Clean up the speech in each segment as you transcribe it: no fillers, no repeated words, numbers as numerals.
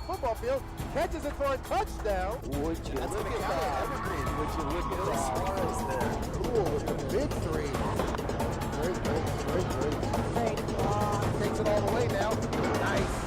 football field, catches it for a touchdown. Would you look at that? Evergreen, would you look at that? Cool with the big three. Great. Takes it all the way now. Nice.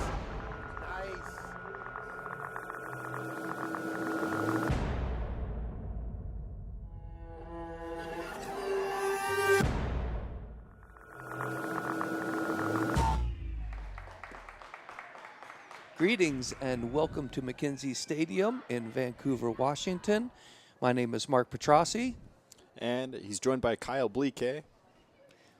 Greetings and welcome to McKenzie Stadium in Vancouver, Washington. My name is Mark Petrossi. And he's joined by Kyle Bleake.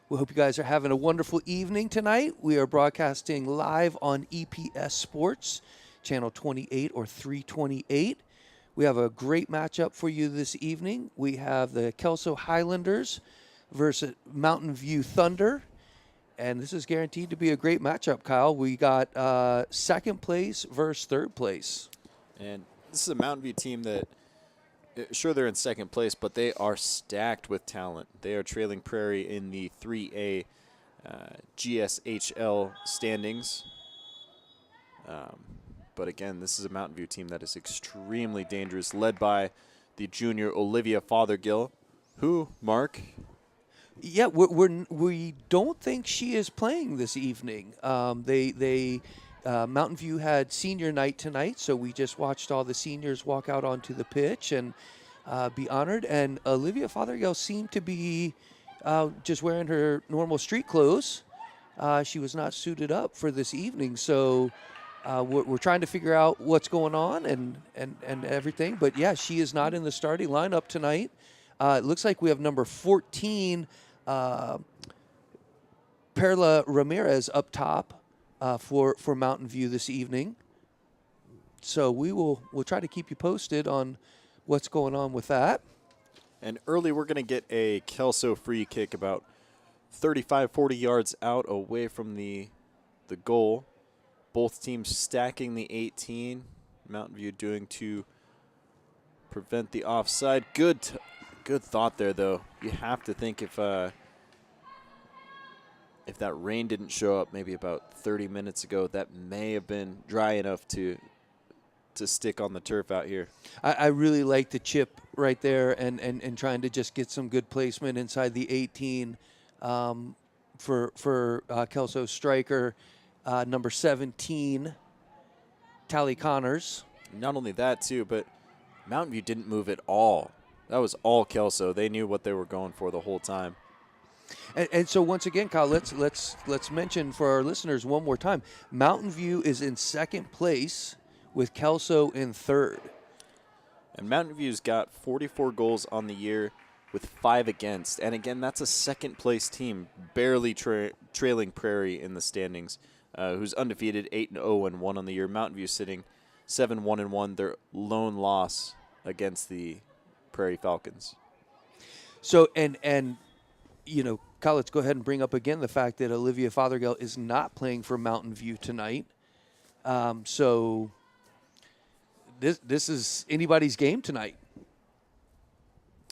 We hope you guys are having a wonderful evening tonight. We are broadcasting live on EPS Sports, Channel 28 or 328. We have a great matchup for you this evening. We have the Kelso Highlanders versus Mountain View Thunder. And this is guaranteed to be a great matchup, Kyle. We got second place versus third place. And this is a Mountain View team that, sure, they're in second place, but they are stacked with talent. They are trailing Prairie in the 3A GSHL standings. But again, this is a Mountain View team that is extremely dangerous, led by the junior Olivia Fothergill, who, Mark? Yeah, we don't think she is playing this evening. Mountain View had senior night tonight, so we just watched all the seniors walk out onto the pitch and be honored. And Olivia Fothergill seemed to be just wearing her normal street clothes. She was not suited up for this evening, so we're trying to figure out what's going on and everything. But yeah, she is not in the starting lineup tonight. It looks like we have number 14. Perla Ramirez up top for Mountain View this evening. So we'll try to keep you posted on what's going on with that. And early we're going to get a Kelso free kick about 35, 40 yards out away from the goal. Both teams stacking the 18. Mountain View doing to prevent the offside. Good thought there, though. You have to think if that rain didn't show up maybe about 30 minutes ago, that may have been dry enough to stick on the turf out here. I really like the chip right there and trying to just get some good placement inside the 18 for Kelso striker, number 17, Tally Connors. Not only that, too, but Mountain View didn't move at all. That was all Kelso. They knew what they were going for the whole time. And so once again, Kyle, let's mention for our listeners one more time. Mountain View is in second place with Kelso in third. And Mountain View's got 44 goals on the year with 5 against. And again, that's a second place team, barely trailing Prairie in the standings, who's undefeated 8-0-1 on the year. Mountain View sitting 7-1-1, their lone loss against the Prairie Falcons. So, and you know, Kyle, let's go ahead and bring up again the fact that Olivia Fothergill is not playing for Mountain View tonight. So this is anybody's game tonight.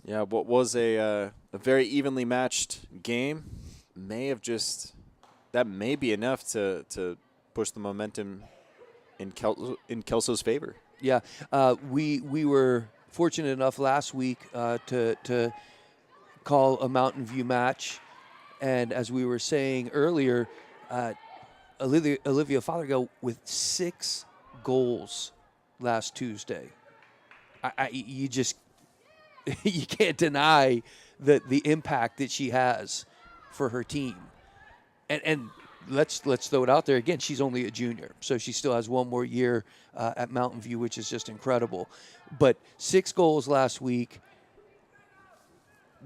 Yeah, what was a very evenly matched game may be enough to push the momentum in Kelso's favor. Yeah, we were fortunate enough last week to call a Mountain View match, and as we were saying earlier, Olivia Fothergill with 6 goals last Tuesday. You can't deny the impact that she has for her team, and let's throw it out there again. She's only a junior, so she still has one more year at Mountain View, which is just incredible. But 6 goals last week.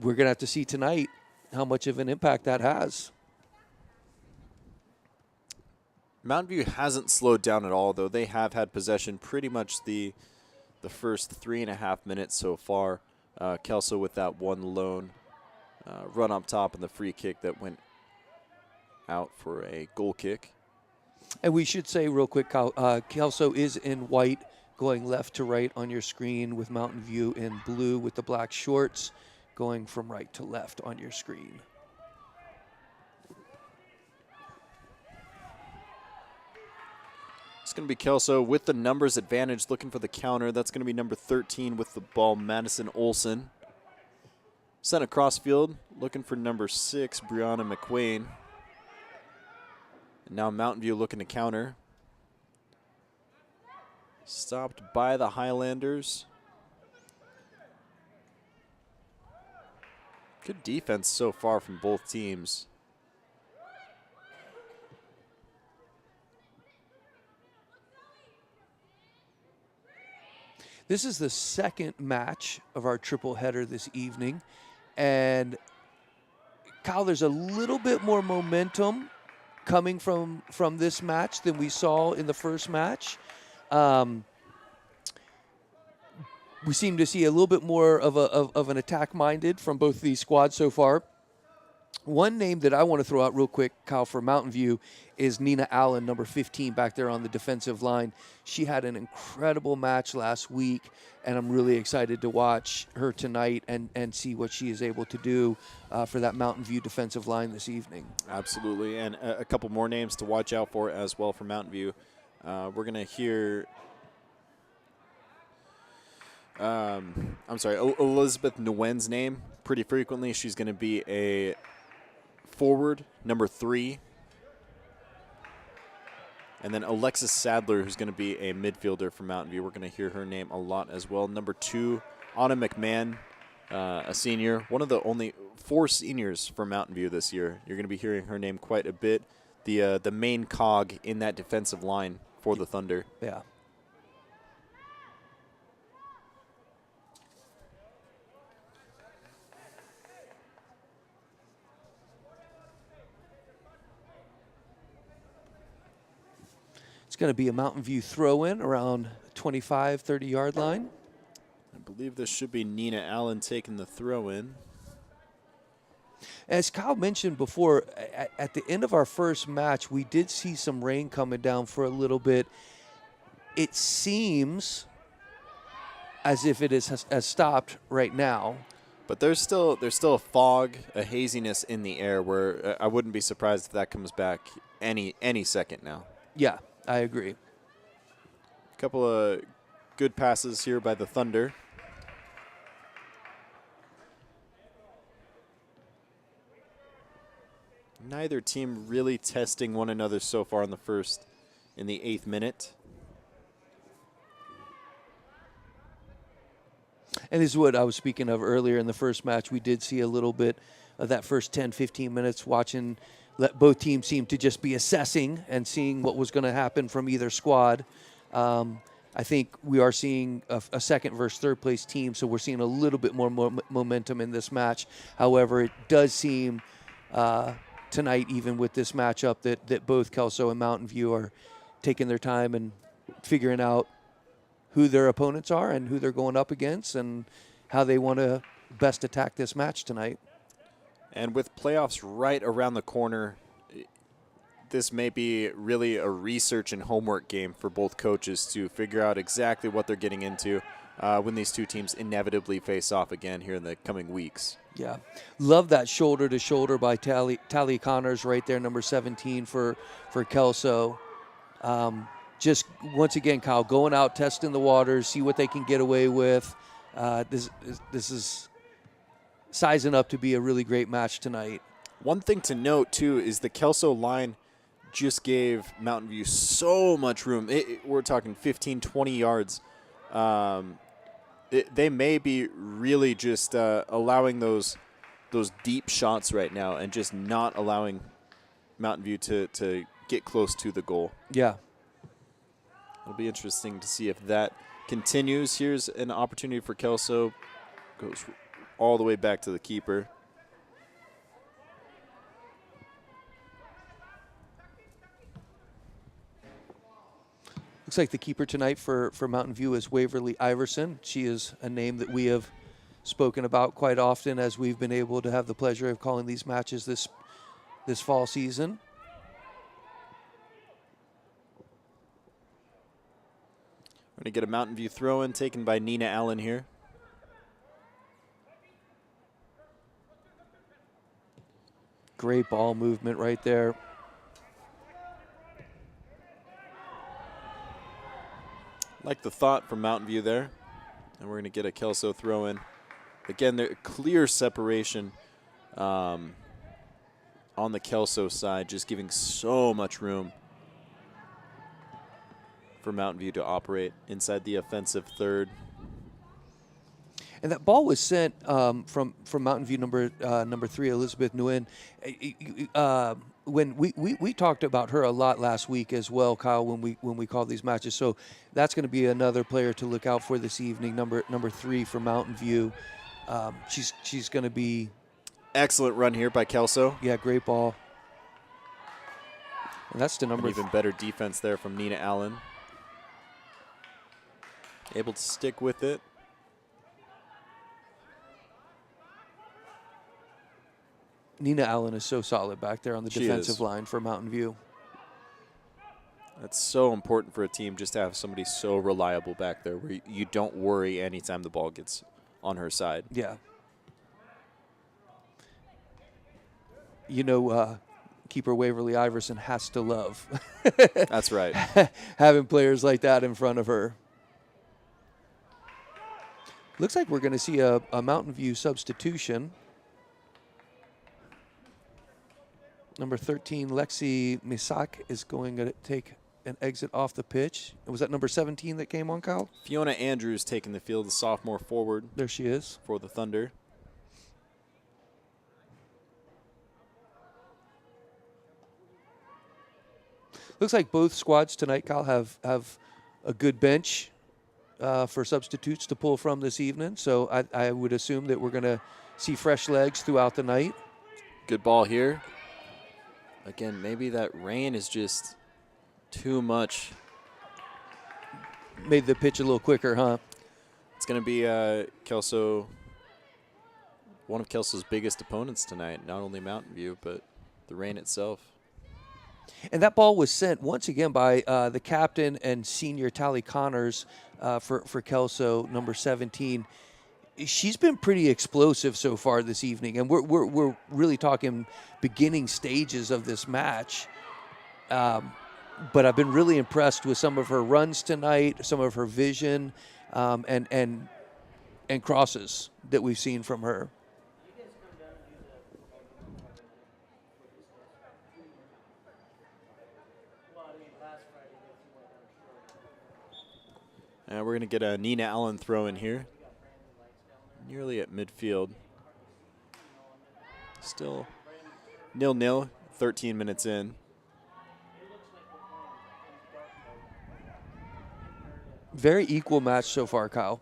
We're going to have to see tonight how much of an impact that has. Mountain View hasn't slowed down at all, though. They have had possession pretty much the first 3.5 minutes so far. Kelso with that one lone run up top and the free kick that went out for a goal kick. And we should say real quick, Kelso is in white going left to right on your screen, with Mountain View in blue with the black shorts going from right to left on your screen. It's going to be Kelso with the numbers advantage, looking for the counter. That's going to be number 13 with the ball, Madison Olson. Sent across field, looking for number 6, Brianna McQuain. And now Mountain View looking to counter. Stopped by the Highlanders. Good defense so far from both teams. This is the second match of our triple header this evening. And Kyle, there's a little bit more momentum coming from this match than we saw in the first match. We seem to see a little bit more of an attack-minded from both these squads so far. One name that I want to throw out real quick, Kyle, for Mountain View is Nina Allen, number 15, back there on the defensive line. She had an incredible match last week, and I'm really excited to watch her tonight and see what she is able to do for that Mountain View defensive line this evening. Absolutely, and a couple more names to watch out for as well for Mountain View. We're going to hear Elizabeth Nguyen's name pretty frequently. She's going to be a forward, number 3. And then Alexis Sadler, who's going to be a midfielder for Mountain View. We're going to hear her name a lot as well. Number 2, Anna Mcmann, a senior. One of the only 4 seniors for Mountain View this year. You're going to be hearing her name quite a bit. The main cog in that defensive line for the Thunder. Yeah. It's going to be a Mountain View throw-in around 25, 30-yard line. I believe this should be Nina Allen taking the throw-in. As Kyle mentioned before, at the end of our first match, we did see some rain coming down for a little bit. It seems as if it has stopped right now. But there's still a fog, a haziness in the air where I wouldn't be surprised if that comes back any second now. Yeah, I agree. A couple of good passes here by the Thunder. Neither team really testing one another so far in the 8th minute. And this is what I was speaking of earlier in the first match. We did see a little bit of that first 10, 15 minutes watching. Both teams seem to just be assessing and seeing what was going to happen from either squad. I think we are seeing a second versus third place team, so we're seeing a little bit more momentum in this match. However, it does seem tonight, even with this matchup, that both Kelso and Mountain View are taking their time and figuring out who their opponents are and who they're going up against and how they want to best attack this match tonight. And with playoffs right around the corner, this may be really a research and homework game for both coaches to figure out exactly what they're getting into when these two teams inevitably face off again here in the coming weeks. Yeah. Love that shoulder-to-shoulder by Tally Connors right there, number 17 for Kelso. Just, once again, Kyle, going out, testing the waters, see what they can get away with. This is sizing up to be a really great match tonight. One thing to note, too, is the Kelso line just gave Mountain View so much room. We're talking 15, 20 yards. They may be really just allowing those deep shots right now and just not allowing Mountain View to get close to the goal. Yeah. It'll be interesting to see if that continues. Here's an opportunity for Kelso. Goes all the way back to the keeper. Looks like the keeper tonight for Mountain View is Waverly Iverson. She is a name that we have spoken about quite often as we've been able to have the pleasure of calling these matches this fall season. We're going to get a Mountain View throw-in taken by Nina Allen here. Great ball movement right there. Like the thought from Mountain View there. And we're going to get a Kelso throw in. Again, there clear separation on the Kelso side, just giving so much room for Mountain View to operate inside the offensive third. And that ball was sent from Mountain View number 3, Elizabeth Nguyen. When we talked about her a lot last week as well, Kyle, when we called these matches. So that's going to be another player to look out for this evening. Number 3 for Mountain View. She's going to be excellent run here by Kelso. Yeah, great ball. And that's the number. An even better defense there from Nina Allen. Able to stick with it. Nina Allen is so solid back there on the defensive line for Mountain View. That's so important for a team, just to have somebody so reliable back there where you don't worry anytime the ball gets on her side. Yeah. Keeper Waverly Iverson has to love. That's right. Having players like that in front of her. Looks like we're going to see a Mountain View substitution. Number 13, Lexi Misak, is going to take an exit off the pitch. Was that number 17 that came on, Kyle? Fiona Andrews taking the field, the sophomore forward. There she is. For the Thunder. Looks like both squads tonight, Kyle, have a good bench for substitutes to pull from this evening. So I would assume that we're going to see fresh legs throughout the night. Good ball here. Again, maybe that rain is just too much. Made the pitch a little quicker, huh? It's going to be Kelso, one of Kelso's biggest opponents tonight. Not only Mountain View, but the rain itself. And that ball was sent once again by the captain and senior Tally Connors for Kelso, number 17. She's been pretty explosive so far this evening, and we're really talking beginning stages of this match. But I've been really impressed with some of her runs tonight, some of her vision, and crosses that we've seen from her. And we're going to get a Nina Allen throw in here. Nearly at midfield. Still 0-0, 13 minutes in. Very equal match so far, Kyle.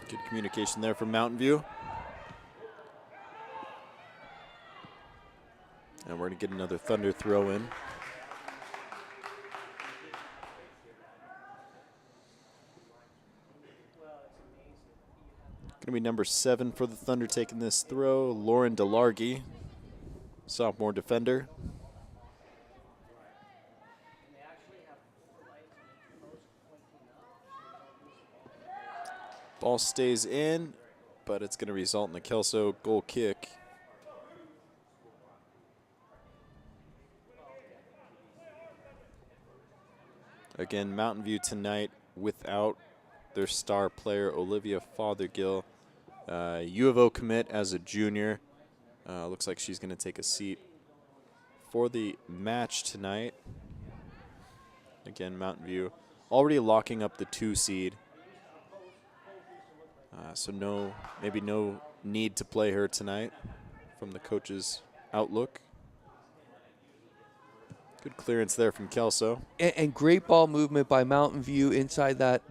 Good communication there from Mountain View. And we're going to get another Thunder throw in. Going to be number 7 for the Thunder taking this throw, Lauren DeLargy, sophomore defender. Ball stays in, but it's going to result in a Kelso goal kick. Again, Mountain View tonight without their star player, Olivia Fothergill. U of O commit as a junior. Looks like she's going to take a seat for the match tonight. Again, Mountain View already locking up the 2 seed. So maybe no need to play her tonight from the coach's outlook. Good clearance there from Kelso. And great ball movement by Mountain View inside that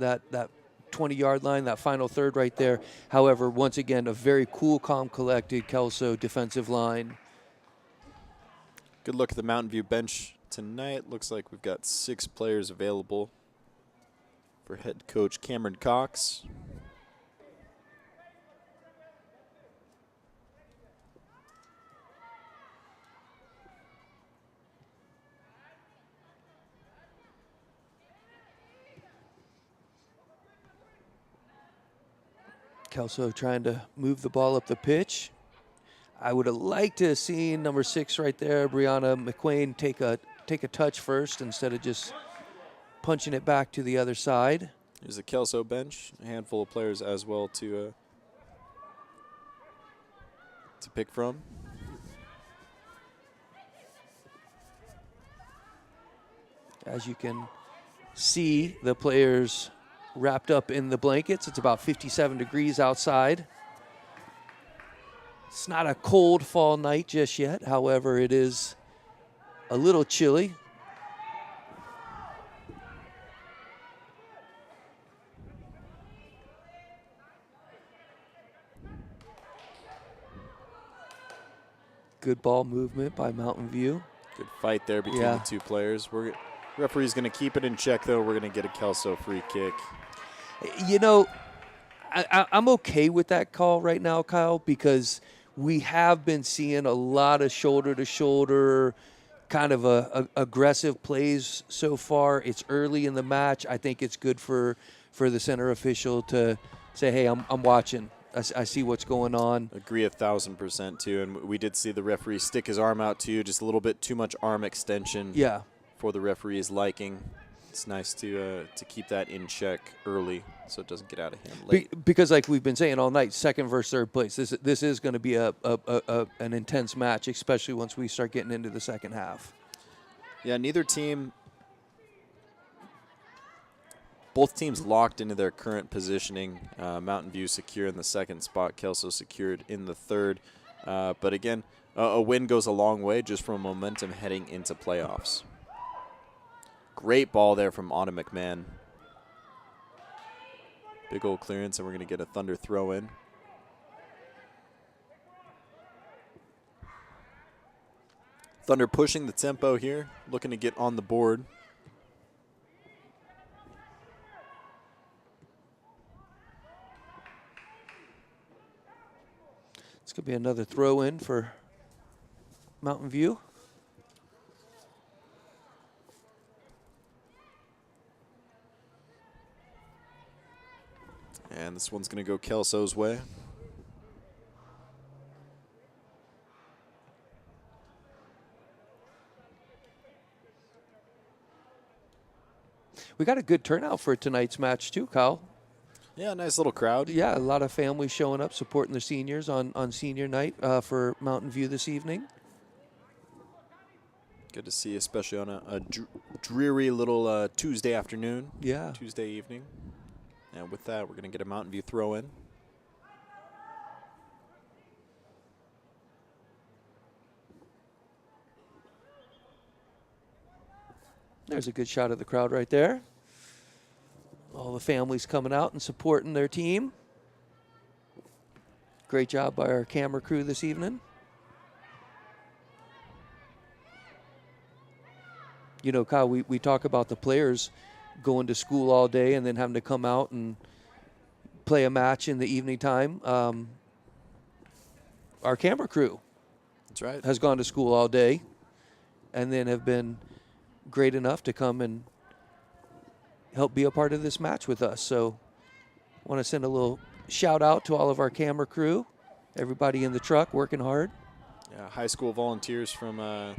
20-yard line, that final third right there. However, once again, a very cool, calm, collected Kelso defensive line. Good look at the Mountain View bench tonight. Looks like we've got 6 players available for head coach Cameron Cox. Kelso trying to move the ball up the pitch. I would have liked to have seen number 6 right there, Brianna McQuain, take a take a touch first instead of just punching it back to the other side. There's a Kelso bench, a handful of players as well to pick from. As you can see, the players wrapped up in the blankets. It's about 57 degrees outside. It's not a cold fall night just yet. However, it is a little chilly. Good ball movement by Mountain View. Good fight there between the two players. Referee's going to keep it in check, though. We're going to get a Kelso free kick. You know, I'm okay with that call right now, Kyle, because we have been seeing a lot of shoulder-to-shoulder kind of aggressive plays so far. It's early in the match. I think it's good for the center official to say, hey, I'm watching. I see what's going on. Agree 1,000% too. And we did see the referee stick his arm out too, just a little bit too much arm extension. Yeah. For the referee's liking. It's nice to keep that in check early so it doesn't get out of hand late. Because like we've been saying all night, second versus third place. This is going to be an intense match, especially once we start getting into the second half. Yeah, neither team. Both teams locked into their current positioning. Mountain View secure in the second spot. Kelso secured in the third. But again, a win goes a long way just from momentum heading into playoffs. Great ball there from Autumn McMahon. Big old clearance, and we're going to get a Thunder throw in. Thunder pushing the tempo here, looking to get on the board. It's going to be another throw in for Mountain View. And this one's going to go Kelso's way. We got a good turnout for tonight's match too, Kyle. Yeah, nice little crowd. Yeah, a lot of families showing up, supporting the seniors on senior night for Mountain View this evening. Good to see, especially on a dreary little Tuesday afternoon. Yeah. Tuesday evening. And with that, we're going to get a Mountain View throw in. There's a good shot of the crowd right there. All the families coming out and supporting their team. Great job by our camera crew this evening. You know, Kyle, we talk about the players going to school all day and then having to come out and play a match in the evening time. Our camera crew That's right. has gone to school all day and then have been great enough to come and help be a part of this match with us. So I want to send a little shout out to all of our camera crew, everybody in the truck working hard. Yeah, high school volunteers from a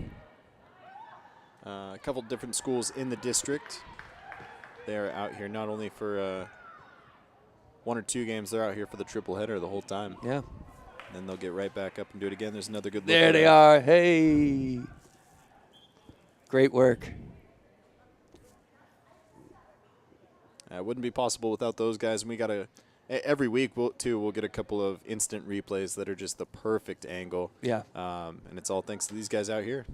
couple different schools in the district. They're out here not only for one or two games, they're out here for the triple header the whole time. Yeah. Then they'll get right back up and do it again. There's another good look. There they are. Hey. Great work. It wouldn't be possible without those guys. And we got every week we'll get a couple of instant replays that are just the perfect angle. Yeah. And it's all thanks to these guys out here.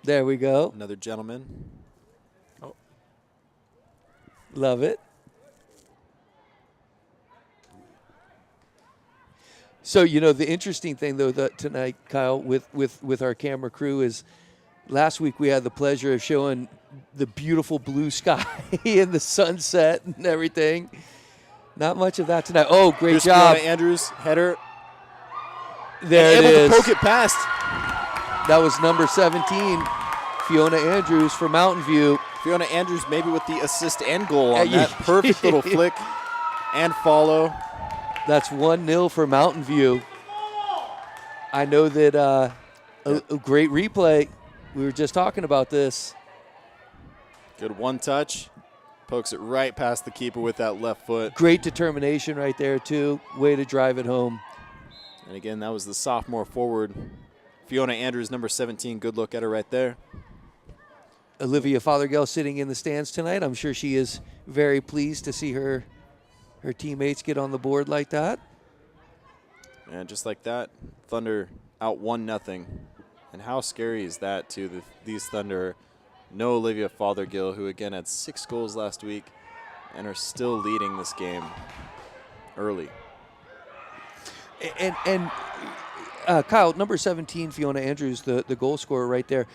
There we go. Another gentleman. Oh. Love it. So, you know, the interesting thing, though, that tonight, Kyle, with our camera crew is last week we had the pleasure of showing the beautiful blue sky and the sunset and everything. Not much of that tonight. Oh, great Here's job. Fiona Andrews, header. There it able is. to poke it past. That was number 17, Fiona Andrews for Mountain View. Fiona Andrews maybe with the assist and goal on that perfect little flick and follow. That's 1-0 for Mountain View. I know that A great replay. We were just talking about this. Good one touch. Pokes it right past the keeper with that left foot. Great determination right there, too. Way to drive it home. And again, that was the sophomore forward, Fiona Andrews, number 17. Good look at her right there. Olivia Fothergill sitting in the stands tonight. I'm sure she is very pleased to see her teammates get on the board like that. And just like that, Thunder out 1-0. And how scary is that, too? These Thunder, no Olivia Fothergill, who again had 6 goals last week and are still leading this game early. And Kyle, number 17, Fiona Andrews, the goal scorer right there.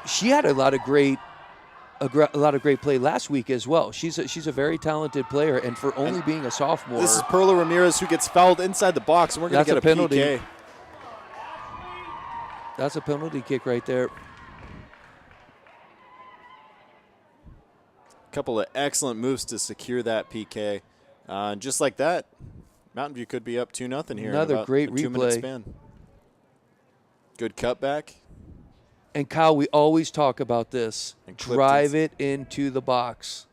She had a lot of great play last week as well. She's a very talented player, and for only being a sophomore. This is Perla Ramirez, who gets fouled inside the box, and we're going to get a penalty. PK. That's a penalty kick right there. Couple of excellent moves to secure that PK. Just like that, Mountain View could be up 2-0 here. Another in about great a 2-minute replay. span. Good cutback. And Kyle, we always talk about this. Drive it into the box.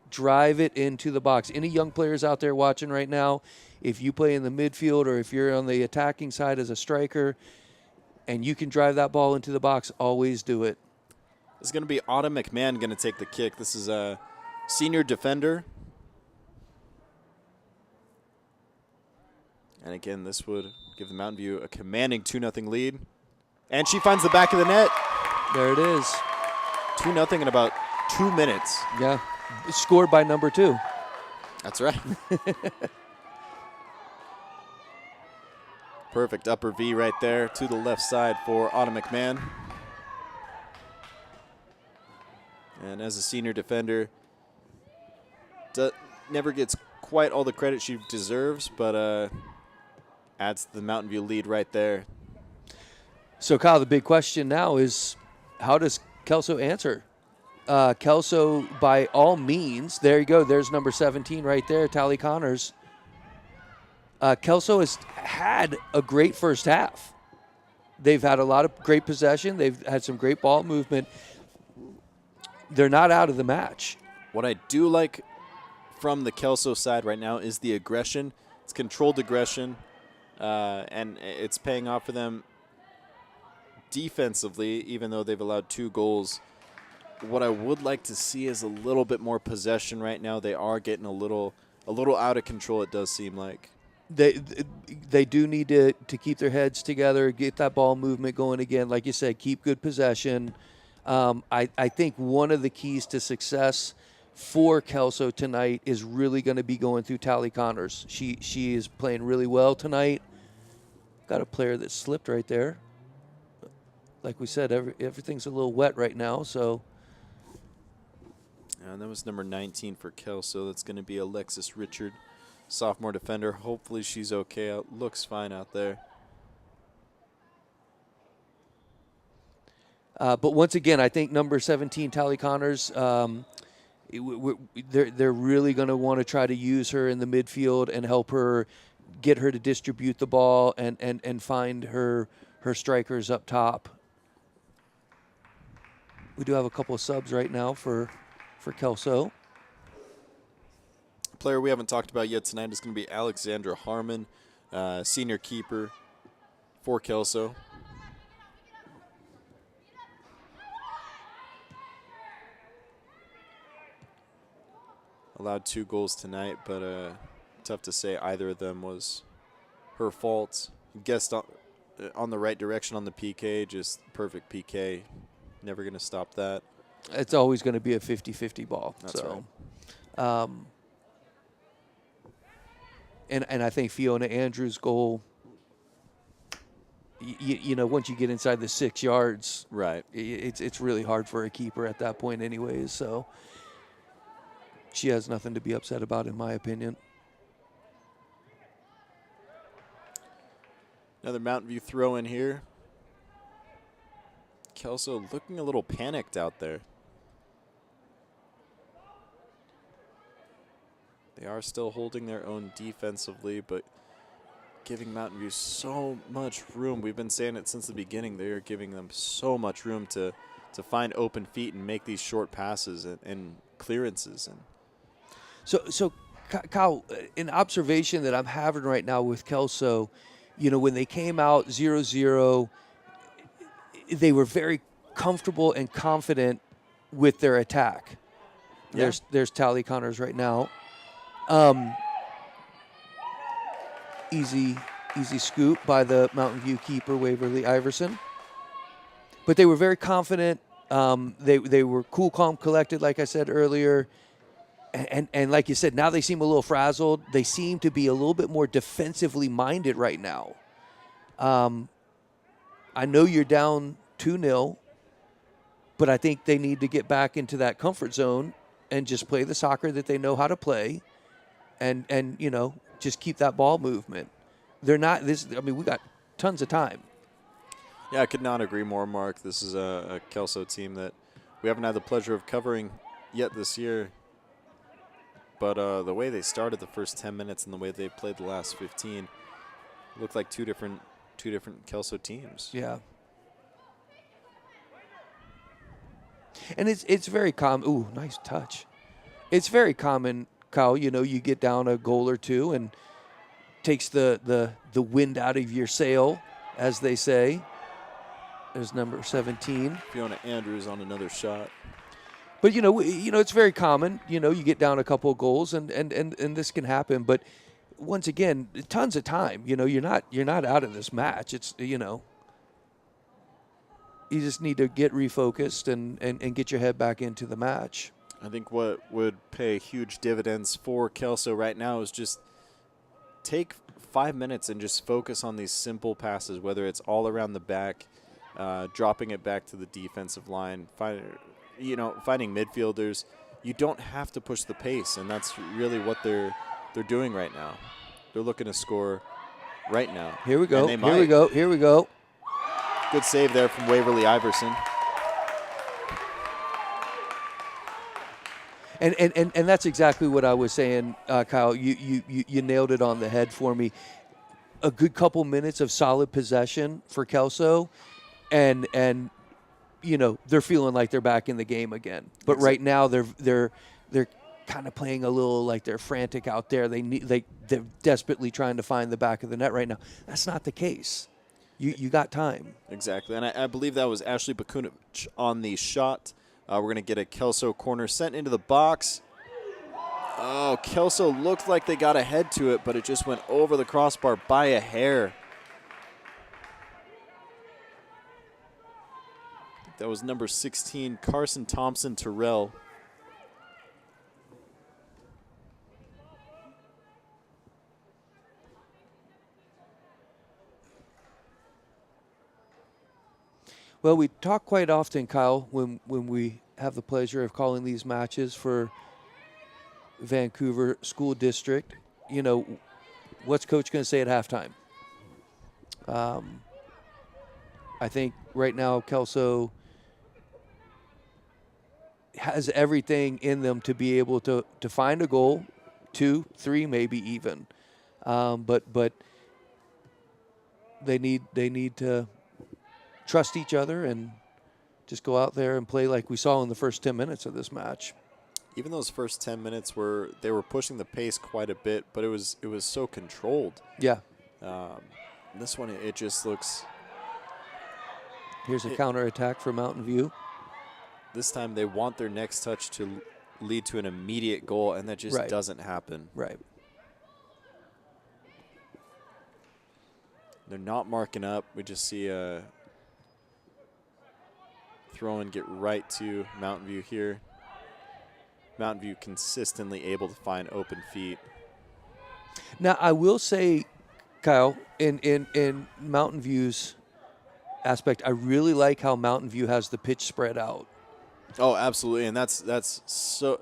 Drive it into the box. Any young players out there watching right now, if you play in the midfield or if you're on the attacking side as a striker and you can drive that ball into the box, always do it. This is going to be Autumn McMahon going to take the kick. This is a senior defender. And again, this would give the Mountain View a commanding 2-0 lead. And she finds the back of the net. There it is. 2-0 in about 2 minutes. Yeah. Scored by number 2. That's right. Perfect upper V right there to the left side for Autumn McMahon. And as a senior defender, never gets quite all the credit she deserves, but adds to the Mountain View lead right there. So, Kyle, the big question now is, how does Kelso answer? Kelso, by all means, there you go. There's number 17 right there, Tally Connors. Kelso has had a great first half. They've had a lot of great possession. They've had some great ball movement. They're not out of the match. What I do like from the Kelso side right now is the aggression. It's controlled aggression, and it's paying off for them defensively, even though they've allowed 2 goals. What I would like to see is a little bit more possession right now. They are getting a little out of control, it does seem like. They do need to keep their heads together, get that ball movement going again. Like you said, keep good possession. I think one of the keys to success for Kelso tonight is really going to be going through Tally Connors. She is playing really well tonight. Got a player that slipped right there. Like we said, everything's a little wet right now, so. And that was number 19 for Kelso. That's going to be Alexis Richard, sophomore defender. Hopefully she's okay. Looks fine out there. But once again, I think number 17, Tally Connors, they're really going to want to try to use her in the midfield and help her get her to distribute the ball and find her strikers up top. We do have a couple of subs right now for Kelso. A player we haven't talked about yet tonight is going to be Alexandra Harmon, senior keeper for Kelso. Allowed 2 goals tonight, but tough to say either of them was her fault. Guessed on the right direction on the PK, just perfect PK. Never going to stop that. It's always going to be a 50-50 ball. That's right. And I think Fiona Andrews' goal, you know, once you get inside the 6 yards, right, it's really hard for a keeper at that point anyways. So she has nothing to be upset about, in my opinion. Another Mountain View throw in here. Kelso looking a little panicked out there. They are still holding their own defensively, but giving Mountain View so much room. We've been saying it since the beginning. They are giving them so much room to find open feet and make these short passes and clearances. And So, Kyle, an observation that I'm having right now with Kelso, when they came out 0-0, they were very comfortable and confident with their attack. Yeah. There's Tally Connors right now. Easy scoop by the Mountain View keeper, Waverly Iverson. But they were very confident. They were cool, calm, collected, like I said earlier. And like you said, now they seem a little frazzled. They seem to be a little bit more defensively minded right now. I know you're down 2-0, but I think they need to get back into that comfort zone and just play the soccer that they know how to play and just keep that ball movement. We got tons of time. yeah, I could not agree more, Mark. This is a Kelso team that we haven't had the pleasure of covering yet this year. But the way they started the first 10 minutes and the way they played the last 15 looked like two different Kelso teams. Yeah. And it's very common. Ooh, nice touch. It's very common, Kyle, you get down a goal or two and takes the wind out of your sail, as they say. There's number 17. Fiona Andrews on another shot. But it's very common. You get down a couple of goals, and this can happen. But once again, tons of time. You're not out of this match. It's you just need to get refocused and get your head back into the match. I think what would pay huge dividends for Kelso right now is just take 5 minutes and just focus on these simple passes, whether it's all around the back, dropping it back to the defensive line, finding midfielders. You don't have to push the pace, and that's really what they're doing right now. They're looking to score right now. Here we go. Here we go. Good save there from Waverly Iverson. And that's exactly what I was saying, Kyle. You nailed it on the head for me. A good couple minutes of solid possession for Kelso, and they're feeling like they're back in the game again. But right now they're kind of playing a little like they're frantic out there. They're desperately trying to find the back of the net right now. That's not the case. You got time. Exactly, and I believe that was Ashley Bakunovich on the shot. We're going to get a Kelso corner sent into the box. Oh, Kelso looked like they got ahead to it, but it just went over the crossbar by a hair. That was number 16, Carson Thompson Terrell. Well, we talk quite often, Kyle, when we have the pleasure of calling these matches for Vancouver School District. What's Coach going to say at halftime? I think right now Kelso has everything in them to be able to find a goal, 2, 3, maybe even. But they need to trust each other and just go out there and play like we saw in the first 10 minutes of this match. Even those first 10 minutes they were pushing the pace quite a bit, but it was so controlled. Yeah. This one, it just looks. Here's a counterattack for Mountain View. This time they want their next touch to lead to an immediate goal, and that just doesn't happen. Right. They're not marking up. We just see a throw and get right to Mountain View here. Mountain View consistently able to find open feet. Now, I will say, Kyle, in Mountain View's aspect, I really like how Mountain View has the pitch spread out. Oh, absolutely, and that's so.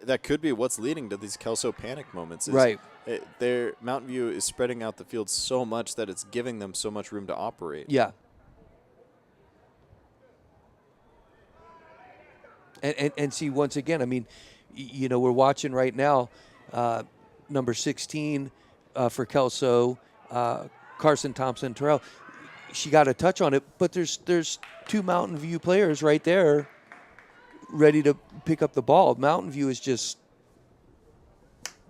That could be what's leading to these Kelso panic moments. Right. Their Mountain View is spreading out the field so much that it's giving them so much room to operate. Yeah. And see, once again, I mean, we're watching right now, number 16 for Kelso, Carson Thompson Terrell. She got a touch on it, but there's two Mountain View players right there ready to pick up the ball. Mountain View is just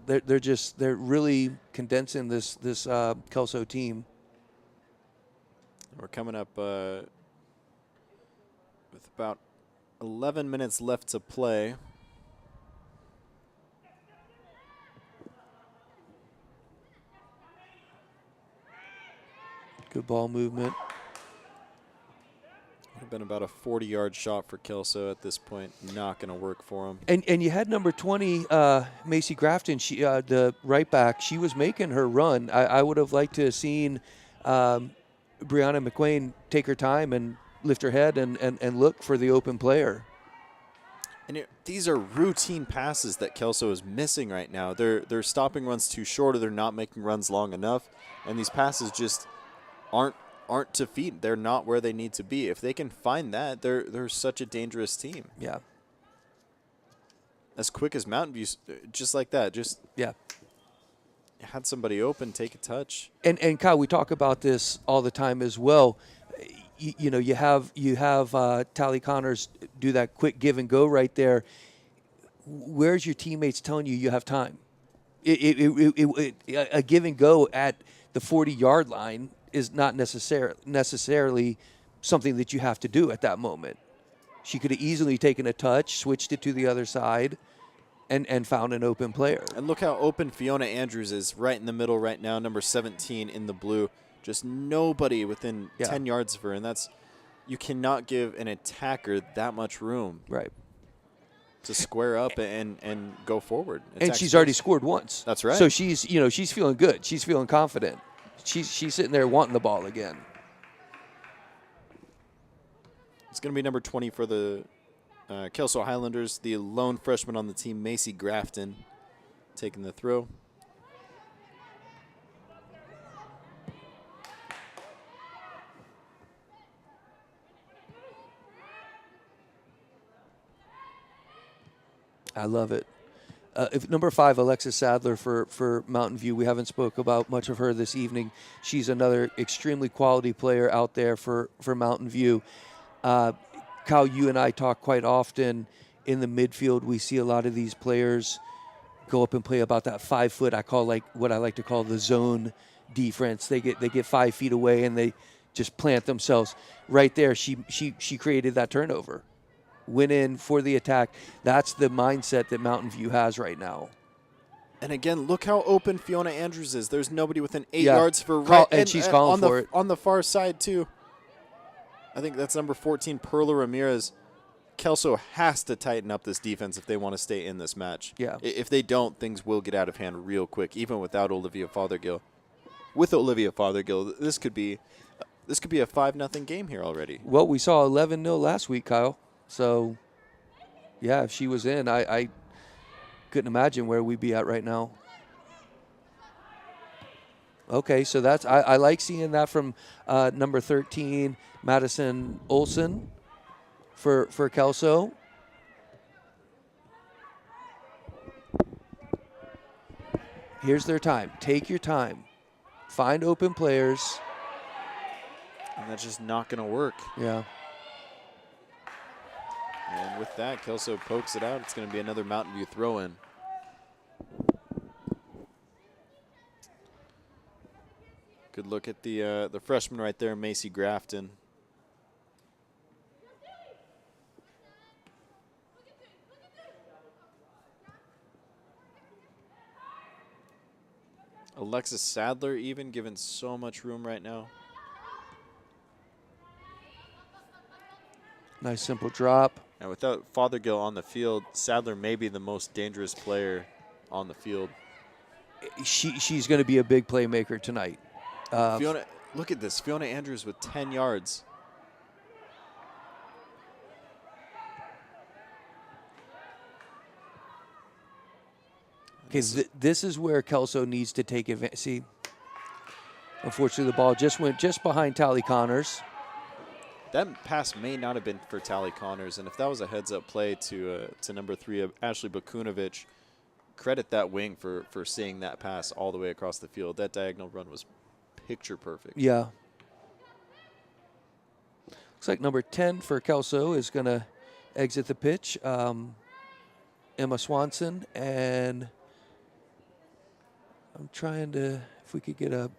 they're really condensing this Kelso team. We're coming up with about 11 minutes left to play. Good ball movement. Would have been about a 40-yard shot for Kelso at this point. Not going to work for him. And you had number 20, Macy Grafton, she the right back. She was making her run. I would have liked to have seen Brianna McQueen take her time and lift her head and look for the open player. And these are routine passes that Kelso is missing right now. They're stopping runs too short, or they're not making runs long enough, and these passes just aren't to feet. They're not where they need to be. If they can find that, they're such a dangerous team. Yeah. As quick as Mountain View, just like that. Just yeah. Had somebody open, take a touch. And Kyle, we talk about this all the time as well. You have Tally Connors do that quick give and go right there. Where's your teammates telling you have time? A give and go at the 40-yard line is not necessarily something that you have to do at that moment. She could have easily taken a touch, switched it to the other side, and found an open player. And look how open Fiona Andrews is right in the middle right now, number 17 in the blue. Just nobody within 10 yards of her, and you cannot give an attacker that much room. Right. To square up and go forward. And she's already scored once. That's right. So she's feeling good. She's feeling confident. She's sitting there wanting the ball again. It's going to be number 20 for the Kelso Highlanders, the lone freshman on the team, Macy Grafton, taking the throw. I love it. If number 5, Alexis Sadler for Mountain View, we haven't spoke about much of her this evening. She's another extremely quality player out there for Mountain View. Kyle, you and I talk quite often in the midfield. We see a lot of these players go up and play about that 5 foot. I call what I like to call the zone defense. They get 5 feet away and they just plant themselves right there. She created that turnover. Went in for the attack. That's the mindset that Mountain View has right now. And again, look how open Fiona Andrews is. There's nobody within 8 yards for right. And she's calling for it. On the far side, too. I think that's number 14, Perla Ramirez. Kelso has to tighten up this defense if they want to stay in this match. Yeah. If they don't, things will get out of hand real quick, even without Olivia Fothergill. With Olivia Fothergill, this could be a 5-0 game here already. Well, we saw 11-0 last week, Kyle. So, yeah, if she was in, I couldn't imagine where we'd be at right now. Okay, so that's I like seeing that from number 13, Madison Olson for Kelso. Here's their time. Take your time. Find open players. And that's just not going to work. Yeah. And with that, Kelso pokes it out. It's going to be another Mountain View throw-in. Good look at the freshman right there, Macy Grafton. Alexis Sadler even given so much room right now. Nice simple drop. And without Fothergill on the field, Sadler may be the most dangerous player on the field. She's going to be a big playmaker tonight. Fiona, look at this. Fiona Andrews with 10 yards. Okay, this is where Kelso needs to take advantage. See, unfortunately, the ball just went just behind Tally Connors. That pass may not have been for Tally Connors, and if that was a heads-up play to number 3, Ashley Bakunovich, credit that wing for seeing that pass all the way across the field. That diagonal run was picture perfect. Yeah. Looks like number 10 for Kelso is going to exit the pitch. Emma Swanson, and I'm trying to, if we could get a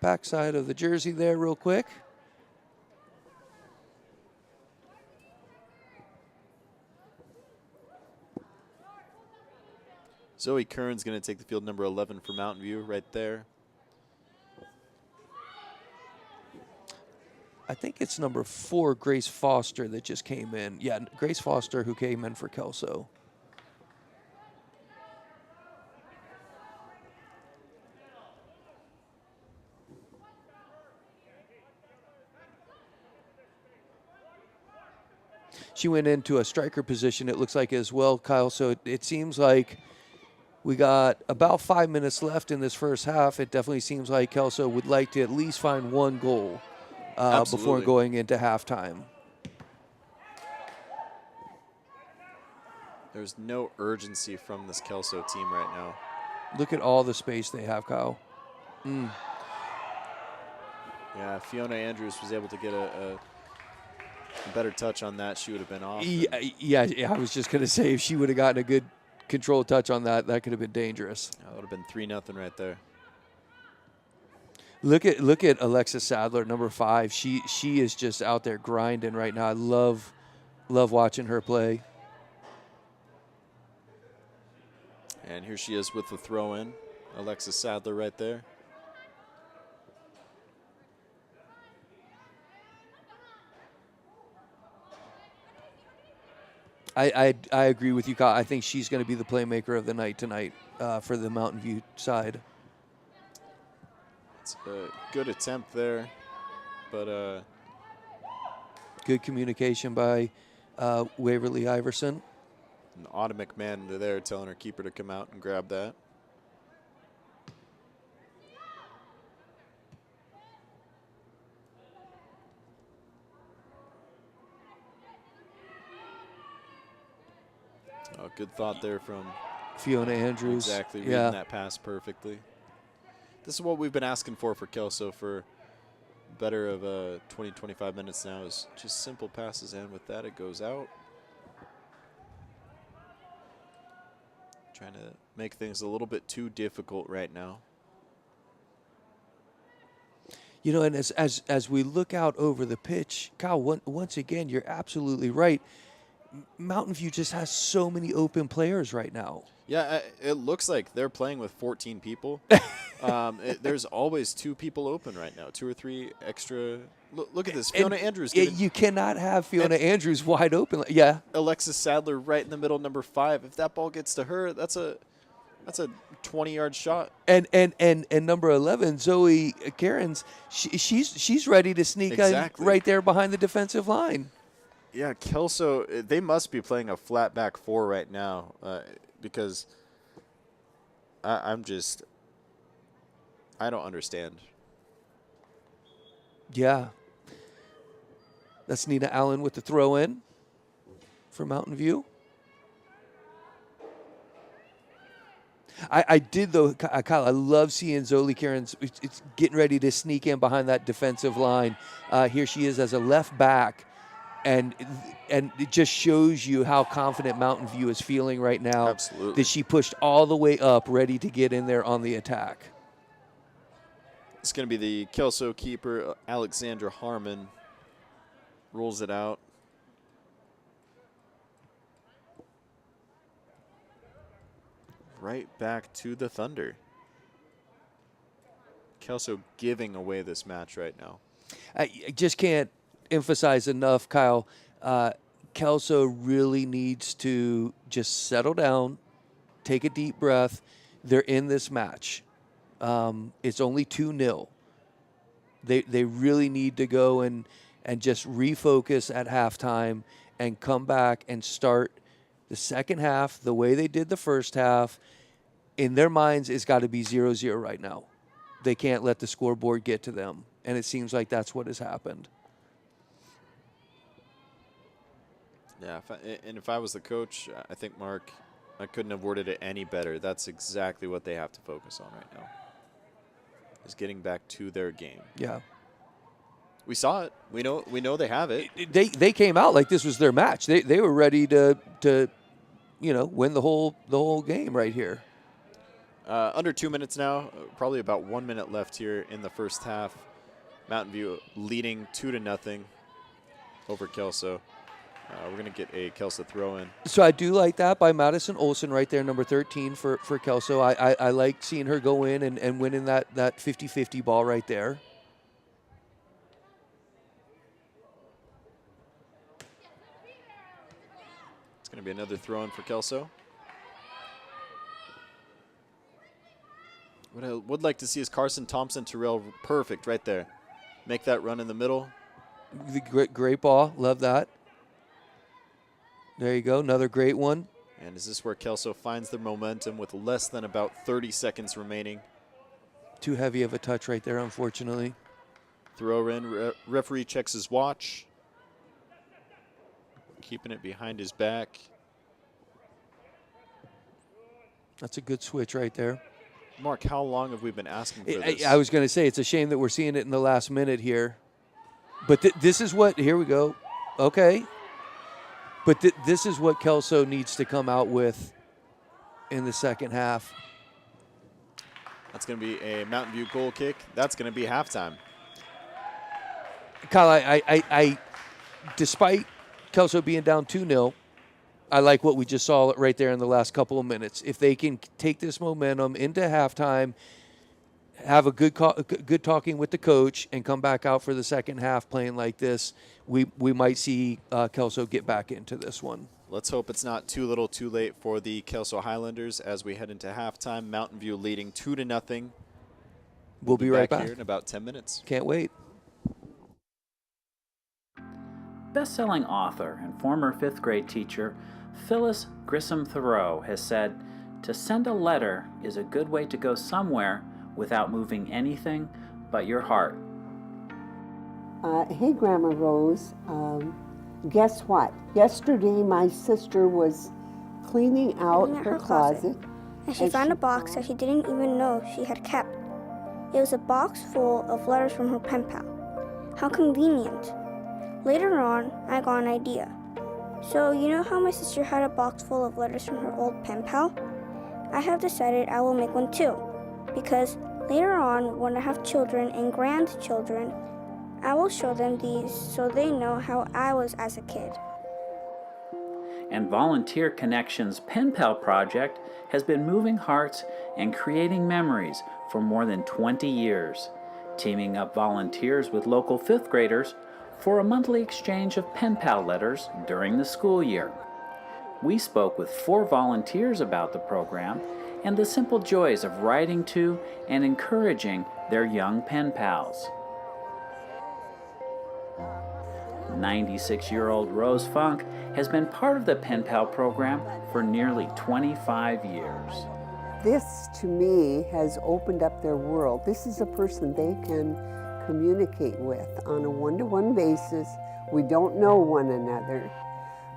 backside of the jersey there real quick. Zoe Kern's going to take the field, number 11 for Mountain View right there. I think it's number 4, Grace Foster, that just came in. Yeah, Grace Foster, who came in for Kelso. She went into a striker position, it looks like, as well, Kyle. So it seems like we got about 5 minutes left in this first half. It definitely seems like Kelso would like to at least find one goal before going into halftime. There's no urgency from this Kelso team right now. Look at all the space they have, Kyle. Yeah, Fiona Andrews was able to get a better touch on that. She would have been off. Yeah, I was just going to say, if she would have gotten a good control touch on that, that could have been dangerous. That would have been 3-0 right there. Look at Alexis Sadler, number 5. She is just out there grinding right now. I love watching her play. And here she is with the throw in. Alexis Sadler right there. I agree with you, Kyle. I think she's going to be the playmaker of the night tonight for the Mountain View side. It's a good attempt there, but good communication by Waverly Iverson. And Autumn McMann there telling her keeper to come out and grab that. Oh, good thought there from Fiona Andrews. Exactly, reading that pass perfectly. This is what we've been asking for Kelso for better of 20, 25 minutes now, is just simple passes, and with that it goes out. Trying to make things a little bit too difficult right now. You know, and as we look out over the pitch, Kyle, once again, you're absolutely right. Mountain View just has so many open players right now. Yeah, it looks like they're playing with 14 people. There's always 2 people open right now, 2 or 3 extra. Look at this, Fiona Andrews. You cannot have Fiona Andrews wide open. Yeah. Alexis Sadler right in the middle, number 5. If that ball gets to her, that's a 20-yard shot. And number 11, Zoe Cairns, she's ready to sneak in right there behind the defensive line. Yeah, Kelso, they must be playing a flat back 4 right now because I don't understand. Yeah. That's Nina Allen with the throw in for Mountain View. I did, though, Kyle, I love seeing Zoe Cairns. It's getting ready to sneak in behind that defensive line. Here she is as a left back. And it just shows you how confident Mountain View is feeling right now. Absolutely. That she pushed all the way up, ready to get in there on the attack. It's going to be the Kelso keeper, Alexandra Harmon, rolls it out. Right back to the Thunder. Kelso giving away this match right now. I just can't emphasize enough, Kyle. Kelso really needs to just settle down, take a deep breath. They're in this match. It's only 2-0. They really need to go and just refocus at halftime and come back and start the second half the way they did the first half. In their minds, it's got to be 0-0 right now. They can't let the scoreboard get to them, and it seems like that's what has happened. Yeah, if I was the coach, I think, Mark, I couldn't have worded it any better. That's exactly what they have to focus on right now. is getting back to their game. Yeah. We saw it. We know they have it. They came out like this was their match. They were ready to win the whole game right here. Under 2 minutes now, probably about 1 minute left here in the first half. Mountain View leading 2-0 over Kelso. We're going to get a Kelso throw in. So I do like that by Madison Olsen right there, number 13 for Kelso. I like seeing her go in and winning that 50-50 ball right there. It's going to be another throw in for Kelso. What I would like to see is Carson Thompson Terrell perfect right there. Make that run in the middle. The great ball. Love that. There you go. Another great one. And is this where Kelso finds the momentum with less than about 30 seconds remaining? Too heavy of a touch right there, unfortunately. Throw in. Referee checks his watch. Keeping it behind his back. That's a good switch right there. Mark, how long have we been asking for this? I was going to say, it's a shame that we're seeing it in the last minute here. But this is what, here we go. Okay. But this is what Kelso needs to come out with in the second half. That's going to be a Mountain View goal kick. That's going to be halftime. Kyle, I despite Kelso being down 2-0, I like what we just saw right there in the last couple of minutes. If they can take this momentum into halftime, have a good talking with the coach, and come back out for the second half playing like this, we might see Kelso get back into this one. Let's hope it's not too little too late for the Kelso Highlanders as we head into halftime. Mountain View leading 2-0. We'll be right back here in about 10 minutes. Can't wait. Best-selling author and former fifth grade teacher Phyllis Grissom Thoreau has said, "To send a letter is a good way to go somewhere without moving anything but your heart." Hey, Grandma Rose. Guess what? Yesterday, my sister was cleaning out her closet. And she found a box that she didn't even know she had kept. It was a box full of letters from her pen pal. How convenient. Later on, I got an idea. So, you know how my sister had a box full of letters from her old pen pal? I have decided I will make one too. Because later on, when I have children and grandchildren, I will show them these so they know how I was as a kid. And Volunteer Connections Pen Pal Project has been moving hearts and creating memories for more than 20 years, teaming up volunteers with local fifth graders for a monthly exchange of pen pal letters during the school year. We spoke with 4 volunteers about the program and the simple joys of writing to and encouraging their young pen pals. 96-year-old Rose Funk has been part of the Pen Pal program for nearly 25 years. This, to me, has opened up their world. This is a person they can communicate with on a one-to-one basis. We don't know one another,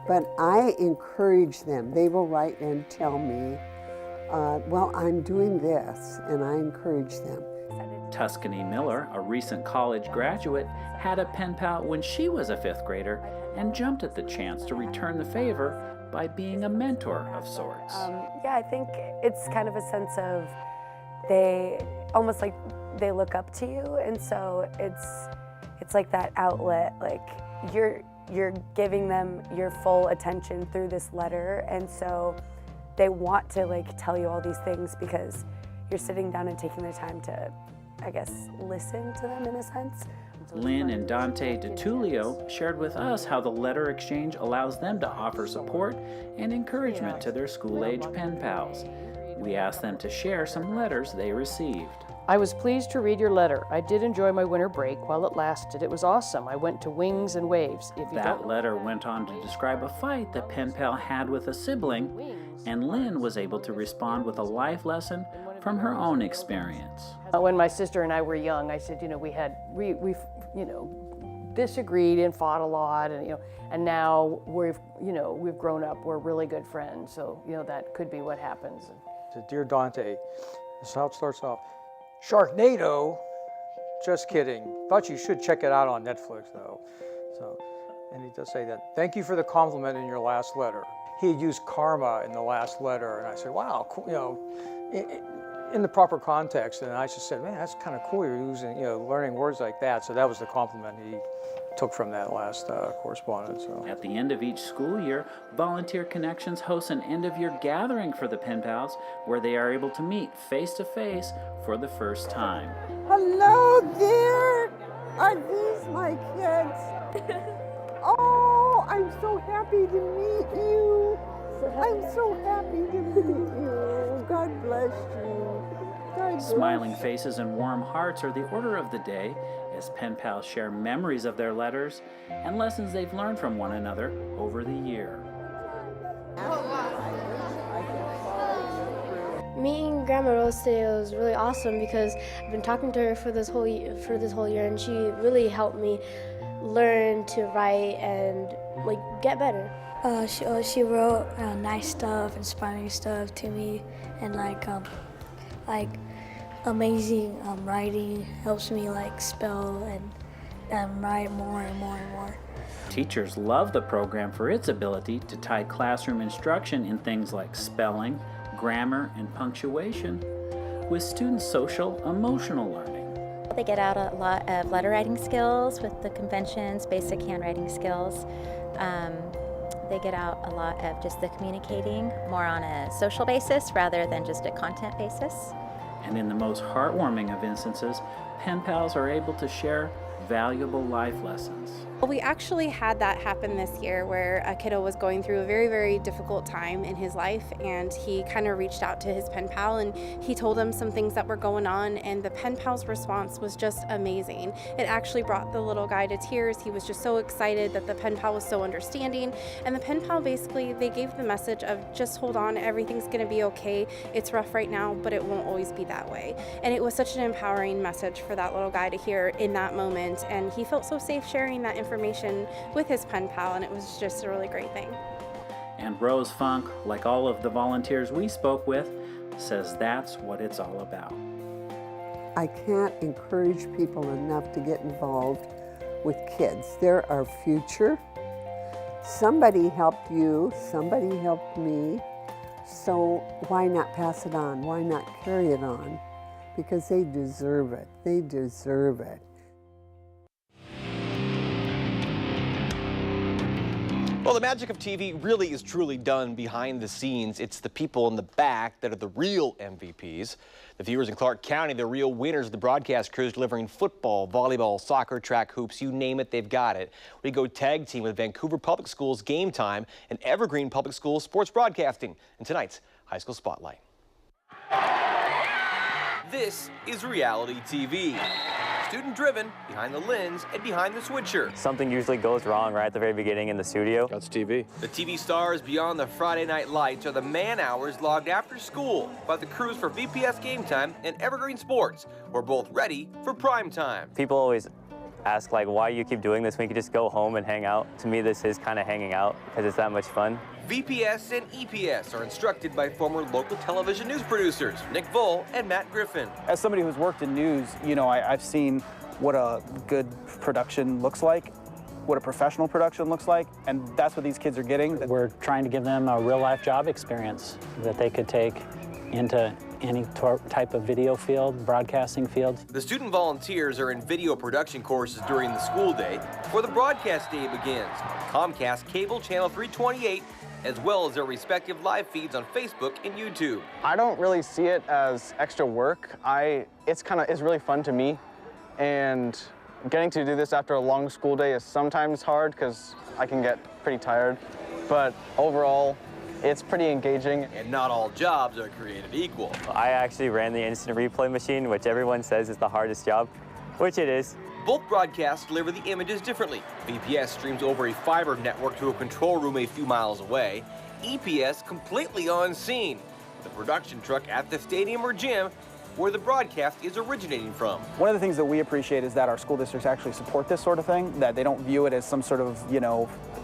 but I encourage them. They will write and tell me, well, I'm doing this, and I encourage them. Tuscany Miller, a recent college graduate, had a pen pal when she was a fifth grader and jumped at the chance to return the favor by being a mentor of sorts. Yeah, I think it's kind of a sense of they almost like they look up to you, and so it's like that outlet, like you're giving them your full attention through this letter, and so they want to like tell you all these things because you're sitting down and taking the time to, I guess, listen to them in a sense. Lynn and Dante DiTullio shared with us how the letter exchange allows them to offer support and encouragement to their school-age pen pals. We asked them to share some letters they received. I was pleased to read your letter. I did enjoy my winter break while it lasted. It was awesome. I went to Wings and Waves. That letter went on to describe a fight that pen pal had with a sibling, and Lynn was able to respond with a life lesson from her own experience. When my sister and I were young, I said, we disagreed and fought a lot, and now we've grown up. We're really good friends, so that could be what happens. To Dear Dante, this is how it starts off. Sharknado? Just kidding. Thought you should check it out on Netflix, though. So, and he does say that. Thank you for the compliment in your last letter. He had used karma in the last letter, and I said, wow, cool, you know, in the proper context. And I just said, man, that's kind of cool. You're using, you know, learning words like that. So that was the compliment he took from that last correspondence. So. At the end of each school year, Volunteer Connections hosts an end-of-year gathering for the pen pals where they are able to meet face-to-face for the first time. Hello there! Are these my kids? Oh, I'm so happy to meet you. I'm so happy to meet you. God bless you. God bless Smiling you. faces and warm hearts are the order of the day as pen pals share memories of their letters and lessons they've learned from one another over the year. Meeting Grandma Rose today was really awesome because I've been talking to her for this whole year, and she really helped me learn to write and like get better. She wrote nice stuff, inspiring stuff to me, and like amazing writing helps me like spell and write more and more and more. Teachers love the program for its ability to tie classroom instruction in things like spelling, grammar, and punctuation with students' social, emotional learning. They get out a lot of letter writing skills with the conventions, basic handwriting skills. They get out a lot of just the communicating more on a social basis rather than just a content basis. And in the most heartwarming of instances, pen pals are able to share valuable life lessons. Well, we actually had that happen this year where a kiddo was going through a very, very difficult time in his life, and he kind of reached out to his pen pal and he told him some things that were going on, and the pen pal's response was just amazing. It actually brought the little guy to tears. He was just so excited that the pen pal was so understanding, and the pen pal basically, they gave the message of just hold on, everything's going to be okay. It's rough right now, but it won't always be that way. And it was such an empowering message for that little guy to hear in that moment, and he felt so safe sharing that information with his pen pal, and it was just a really great thing. And Rose Funk, like all of the volunteers we spoke with, says that's what it's all about. I can't encourage people enough to get involved with kids. They're our future. Somebody helped you, somebody helped me, so why not pass it on? Why not carry it on? Because they deserve it. They deserve it. Well, the magic of TV really is truly done behind the scenes. It's the people in the back that are the real MVPs. The viewers in Clark County, the real winners of the broadcast crews delivering football, volleyball, soccer, track, hoops, you name it, they've got it. We go tag team with Vancouver Public Schools Game Time and Evergreen Public Schools Sports Broadcasting in tonight's High School Spotlight. This is reality TV. Student-driven, behind the lens and behind the switcher. Something usually goes wrong right at the very beginning in the studio. That's TV. The TV stars beyond the Friday night lights are the man hours logged after school by the crews for VPS Game Time and Evergreen Sports. We're both ready for prime time. People always ask, like, why you keep doing this when you could just go home and hang out. To me, this is kind of hanging out because it's that much fun. VPS and EPS are instructed by former local television news producers Nick Voll and Matt Griffin. As somebody who's worked in news, you know, I've seen what a good production looks like, what a professional production looks like, and that's what these kids are getting. We're trying to give them a real-life job experience that they could take into any type of video field, broadcasting field. The student volunteers are in video production courses during the school day before the broadcast day begins. Comcast Cable Channel 328, as well as their respective live feeds on Facebook and YouTube. I don't really see it as extra work. It's really fun to me, and getting to do this after a long school day is sometimes hard because I can get pretty tired, but overall, it's pretty engaging. And not all jobs are created equal. I actually ran the instant replay machine, which everyone says is the hardest job, which it is. Both broadcasts deliver the images differently. VPS streams over a fiber network to a control room a few miles away. EPS completely on scene, with a production truck at the stadium or gym, where the broadcast is originating from. One of the things that we appreciate is that our school districts actually support this sort of thing, that they don't view it as some sort of,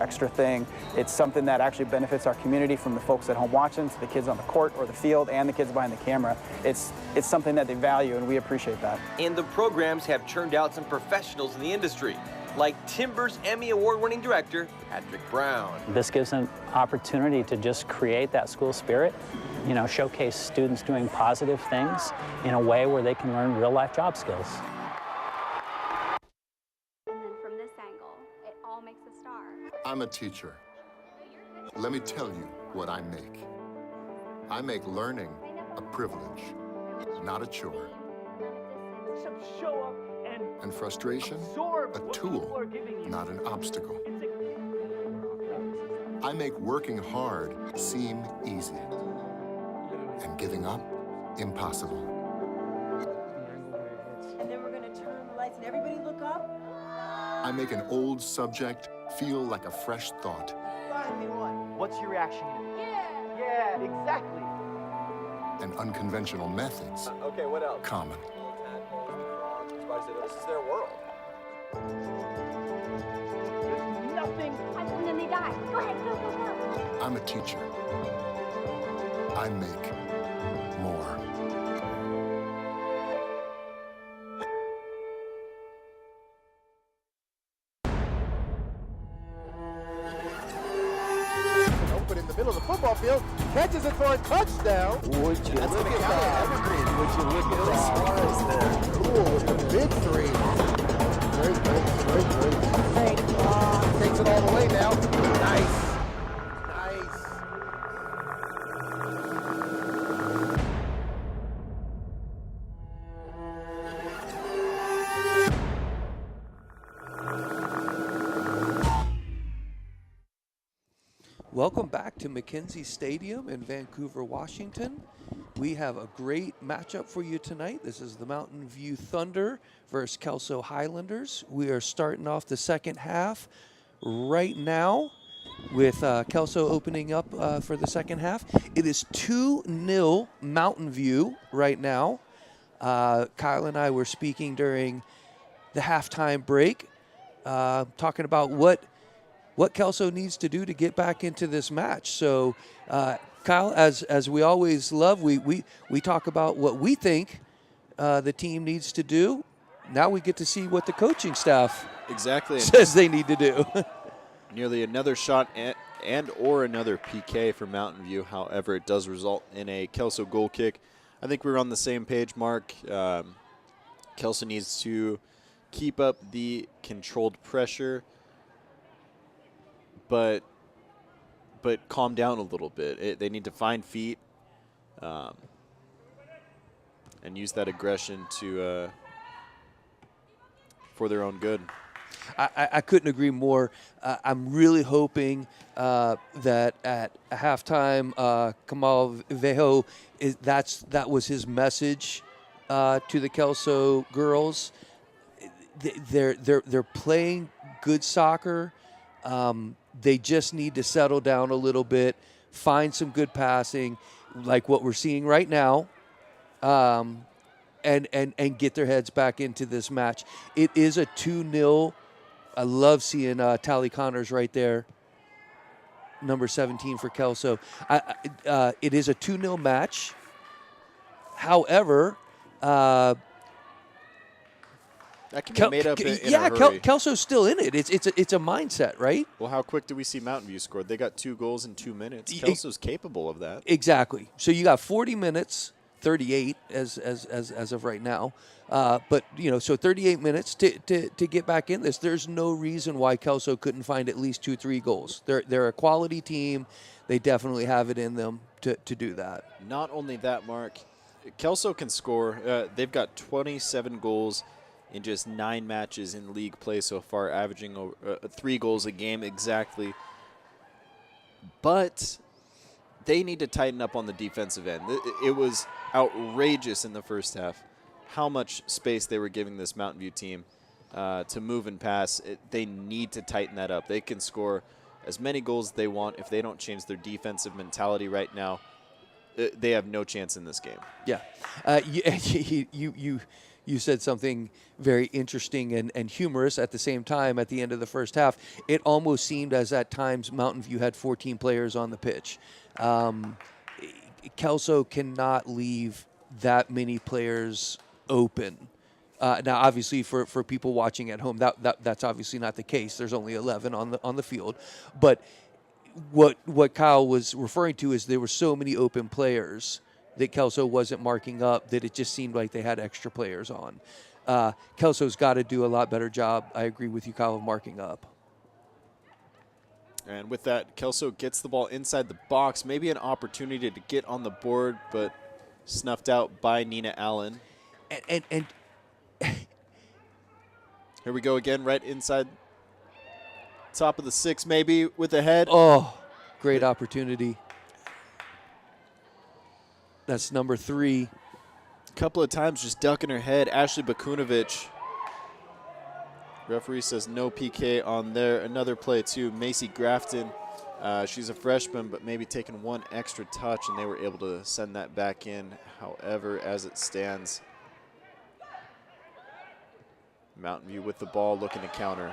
extra thing. It's something that actually benefits our community, from the folks at home watching to the kids on the court or the field and the kids behind the camera. It's something that they value, and we appreciate that. And the programs have churned out some professionals in the industry, like Timber's Emmy Award-winning director, Patrick Brown. This gives an opportunity to just create that school spirit, showcase students doing positive things in a way where they can learn real-life job skills. And then from this angle, it all makes a star. I'm a teacher. Let me tell you what I make. I make learning a privilege, not a chore. Show up And frustration, a tool, not an obstacle. I make working hard seem easy, and giving up impossible. And then we're going to turn on the lights and everybody look up. I make an old subject feel like a fresh thought. Finally won. What's your reaction? Yeah, exactly. And unconventional methods Okay, what else? common. This is their world. There's nothing. And then they die. Go ahead, go, go, go. I'm a teacher. I make more. Open in the middle of the football field, catches it for a touchdown. Would you look at that? Evergreen. Would you look at that? Cool with the big three. Great. Takes it all the way now. Nice. Welcome back to McKenzie Stadium in Vancouver, Washington. We have a great matchup for you tonight. This is the Mountain View Thunder versus Kelso Highlanders. We are starting off the second half right now with Kelso opening up for the second half. It is 2-0 Mountain View right now. Kyle and I were speaking during the halftime break, talking about what Kelso needs to do to get back into this match. So, Kyle, as we always love, we talk about what we think the team needs to do. Now we get to see what the coaching staff says they need to do. Nearly another shot and or another PK for Mountain View. However, it does result in a Kelso goal kick. I think we're on the same page, Mark. Kelso needs to keep up the controlled pressure, but calm down a little bit. They need to find feet and use that aggression to for their own good. I couldn't agree more. I'm really hoping that at halftime, Kamal Vejo that was his message to the Kelso girls. They're playing good soccer. They just need to settle down a little bit, find some good passing, like what we're seeing right now, and get their heads back into this match. It is a 2-0. I love seeing Tally Connors right there, number 17 for Kelso. It is a 2-0 match. However, that can be made up in a hurry. Kelso's still in it. It's a mindset, right? Well, how quick do we see Mountain View scored? They got 2 goals in 2 minutes. Kelso's capable of that. Exactly. So you got 40 minutes, 38 as of right now. But so 38 minutes to get back in this. There's no reason why Kelso couldn't find at least 2-3 goals. They're a quality team. They definitely have it in them to do that. Not only that, Mark, Kelso can score. They've got 27 goals in just 9 matches in league play so far, averaging over 3 goals a game exactly. But they need to tighten up on the defensive end. It was outrageous in the first half how much space they were giving this Mountain View team to move and pass. They need to tighten that up. They can score as many goals as they want if they don't change their defensive mentality right now. they have no chance in this game. Yeah. You said something very interesting and humorous at the same time at the end of the first half. It almost seemed as at times Mountain View had 14 players on the pitch. Kelso cannot leave that many players open. Now, obviously, for people watching at home, that's obviously not the case. There's only 11 on the field. But what Kyle was referring to is there were so many open players that Kelso wasn't marking up that it just seemed like they had extra players on. Kelso's got to do a lot better job, I agree with you, Kyle, of marking up. And with that, Kelso gets the ball inside the box. Maybe an opportunity to get on the board, but snuffed out by Nina Allen. And here we go again, right inside top of the 6, maybe with a head. Oh, great opportunity. That's number 3. A couple of times just ducking her head. Ashley Bakunovic. Referee says no PK on there. Another play, too. Macy Grafton. She's a freshman, but maybe taking one extra touch, and they were able to send that back in. However, as it stands, Mountain View with the ball, looking to counter.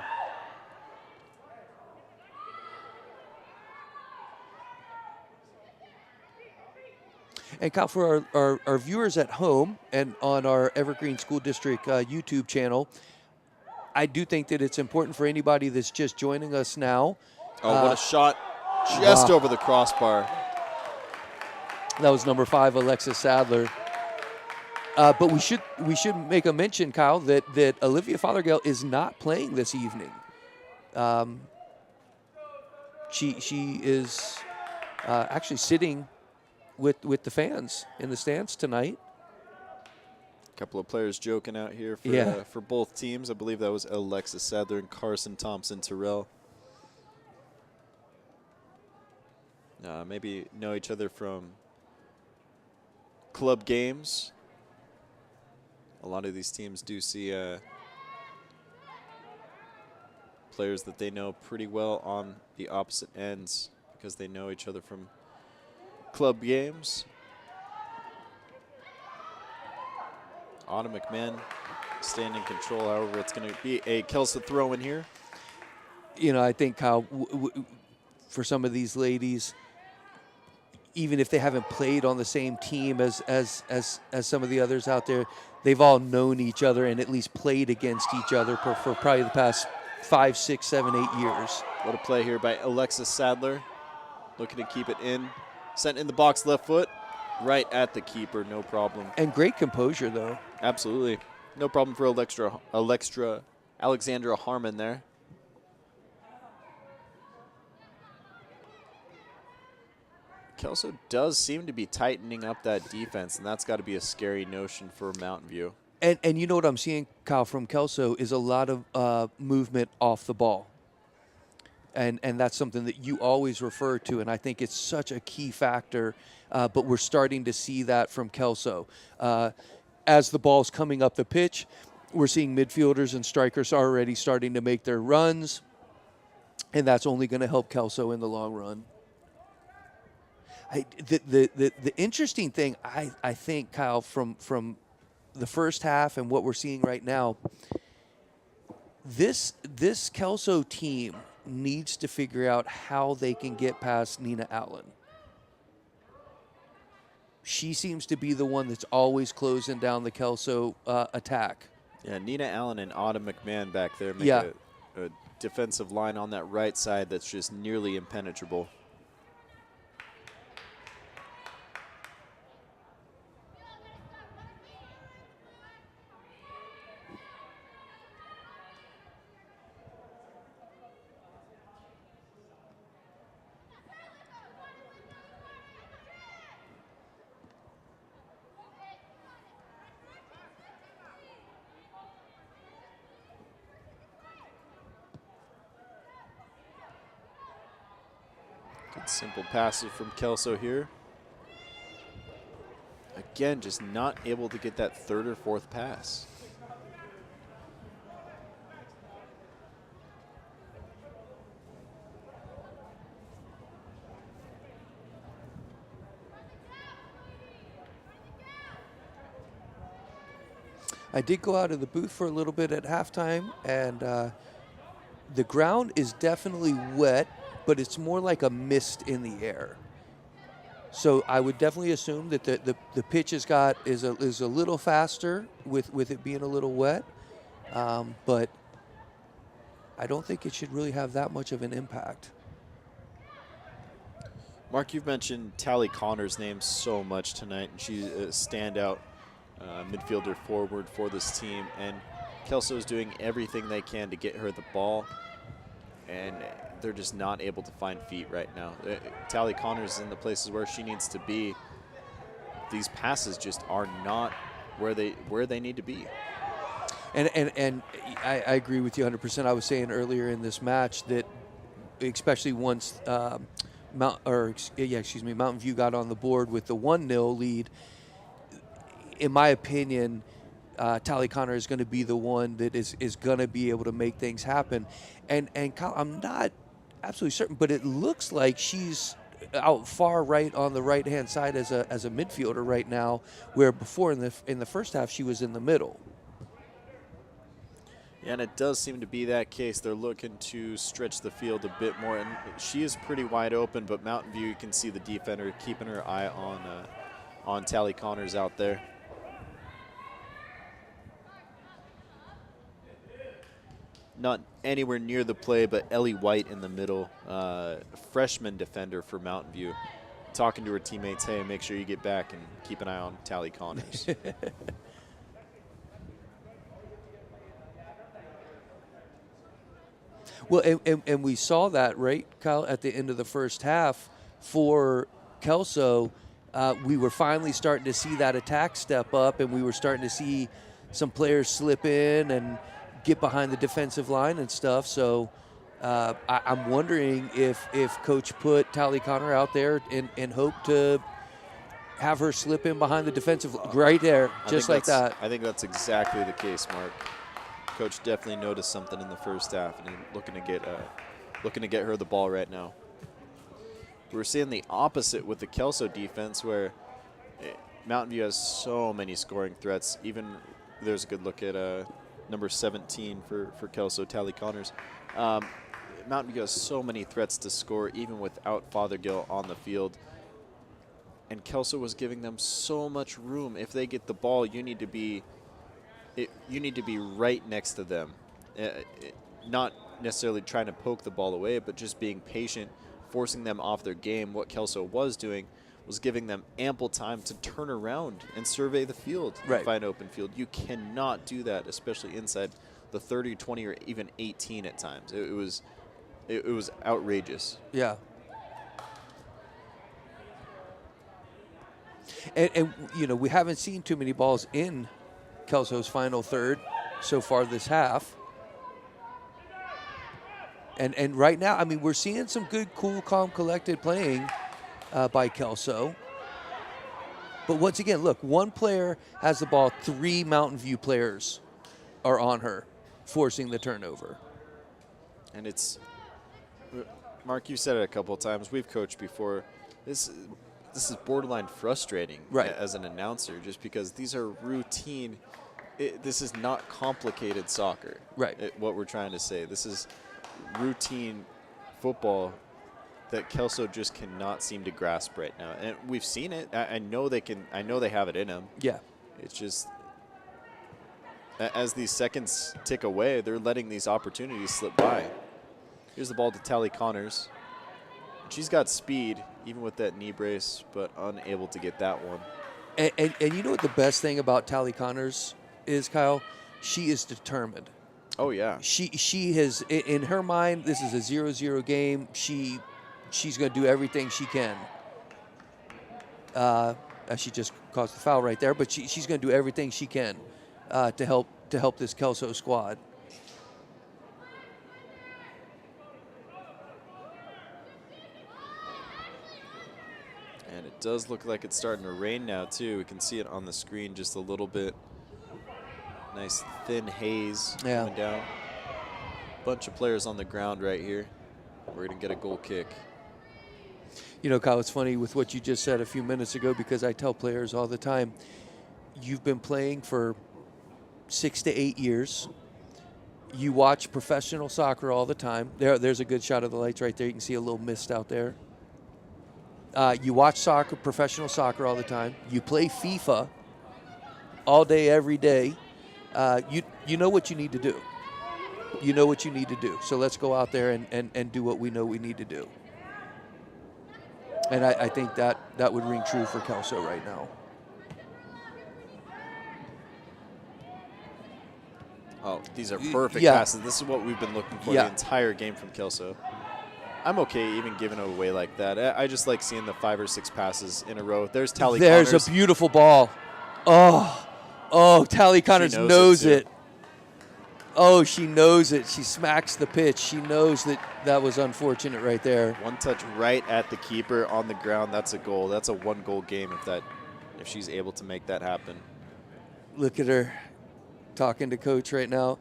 And Kyle, for our viewers at home and on our Evergreen School District YouTube channel, I do think that it's important for anybody that's just joining us now. Oh, what a shot just over the crossbar. That was number 5, Alexis Sadler. But we should make a mention, Kyle, that Olivia Fothergill is not playing this evening. She is actually sitting with the fans in the stands tonight. A couple of players joking out here for both teams. I believe that was Alexis Sadler and Carson Thompson-Terrell. Maybe know each other from club games. A lot of these teams do see players that they know pretty well on the opposite ends because they know each other from club games. Autumn McMahon staying in control. However, it's going to be a Kelso throw in here. You know, I think, Kyle, for some of these ladies, even if they haven't played on the same team as some of the others out there, they've all known each other and at least played against each other for probably the past 5, 6, 7, 8 years. What a play here by Alexis Sadler. Looking to keep it in. Sent in the box, left foot, right at the keeper, no problem. And great composure, though. Absolutely. No problem for Alexandra Harmon there. Kelso does seem to be tightening up that defense, and that's got to be a scary notion for Mountain View. And you know what I'm seeing, Kyle, from Kelso is a lot of movement off the ball. And that's something that you always refer to, and I think it's such a key factor. But we're starting to see that from Kelso. As the ball's coming up the pitch, we're seeing midfielders and strikers already starting to make their runs, and that's only going to help Kelso in the long run. The interesting thing, I think, Kyle, from the first half and what we're seeing right now, this Kelso team needs to figure out how they can get past Nina Allen. She seems to be the one that's always closing down the Kelso attack. Yeah, Nina Allen and Autumn McMahon back there make a defensive line on that right side that's just nearly impenetrable. Simple passes from Kelso here. Again, just not able to get that third or fourth pass. I did go out of the booth for a little bit at halftime, and the ground is definitely wet, but it's more like a mist in the air. So I would definitely assume that the pitch is a little faster with it being a little wet, but I don't think it should really have that much of an impact. Mark, you've mentioned Tally Connor's name so much tonight, and she's a standout midfielder forward for this team. And Kelso is doing everything they can to get her the ball, and they're just not able to find feet right now. Tally Connor's in the places where she needs to be. These passes just are not where they need to be. And I agree with you 100%. I was saying earlier in this match that, especially once Mountain View got on the board with the 1-0 lead, in my opinion, Tally Connor is going to be the one that is going to be able to make things happen. And Kyle, I'm not absolutely certain, but it looks like she's out far right on the right-hand side as a midfielder right now, where before in the first half she was in the middle. Yeah, and it does seem to be that case. They're looking to stretch the field a bit more, and she is pretty wide open, but Mountain View, you can see the defender keeping her eye on Tally Connors out there. Not anywhere near the play, but Ellie White in the middle, freshman defender for Mountain View, talking to her teammates, hey, make sure you get back and keep an eye on Tally Connors. Well, and we saw that, right, Kyle, at the end of the first half for Kelso. We were finally starting to see that attack step up, and we were starting to see some players slip in and get behind the defensive line and stuff. So I'm wondering if Coach put Tally Connor out there and hope to have her slip in behind the defensive right there, just like that. I think that's exactly the case, Mark. Coach definitely noticed something in the first half, and looking to get her the ball right now. We're seeing the opposite with the Kelso defense, where Mountain View has so many scoring threats. Even there's a good look at number 17 for Kelso, Tally Connors. Mountain View has so many threats to score, even without Fothergill on the field. And Kelso was giving them so much room. If they get the ball, you need to be right next to them, not necessarily trying to poke the ball away, but just being patient, forcing them off their game. What Kelso was doing was giving them ample time to turn around and survey the field and find open field. You cannot do that, especially inside the 30, 20, or even 18 at times. It was outrageous. Yeah. And you know, we haven't seen too many balls in Kelso's final third so far this half. And right now, I mean, we're seeing some good, cool, calm, collected playing by Kelso. But once again, look, one player has the ball, 3 Mountain View players are on her, forcing the turnover. And it's, Mark, you said it a couple of times. We've coached before. This is borderline frustrating as an announcer, just because these are routine. This is not complicated soccer. What we're trying to say. This is routine football that Kelso just cannot seem to grasp right now. And we've seen it. I know they can. I know they have it in them. Yeah. It's just as these seconds tick away, they're letting these opportunities slip by. Here's the ball to Tally Connors. She's got speed, even with that knee brace, but unable to get that one. And you know what the best thing about Tally Connors is, Kyle? She is determined. Oh, yeah. She has, in her mind, this is a 0-0 game. She's going to do everything she can. She just caused the foul right there, but she's going to do everything she can to help this Kelso squad. And it does look like it's starting to rain now, too. We can see it on the screen just a little bit. Nice thin haze coming down. Bunch of players on the ground right here. We're going to get a goal kick. You know, Kyle, it's funny with what you just said a few minutes ago, because I tell players all the time, you've been playing for 6 to 8 years. You watch professional soccer all the time. There's a good shot of the lights right there. You can see a little mist out there. You watch professional soccer all the time. You play FIFA all day, every day. You know what you need to do. You know what you need to do. So let's go out there and do what we know we need to do. And I think that would ring true for Kelso right now. Oh, these are perfect passes. This is what we've been looking for the entire game from Kelso. I'm okay even giving it away like that. I just like seeing the 5 or 6 passes in a row. There's Tally Connors. There's a beautiful ball. Oh, Tally Connors knows it. Oh, she knows it. She smacks the pitch. She knows that was unfortunate right there. One touch right at the keeper on the ground. That's a goal. That's a 1-goal game if she's able to make that happen. Look at her talking to coach right now.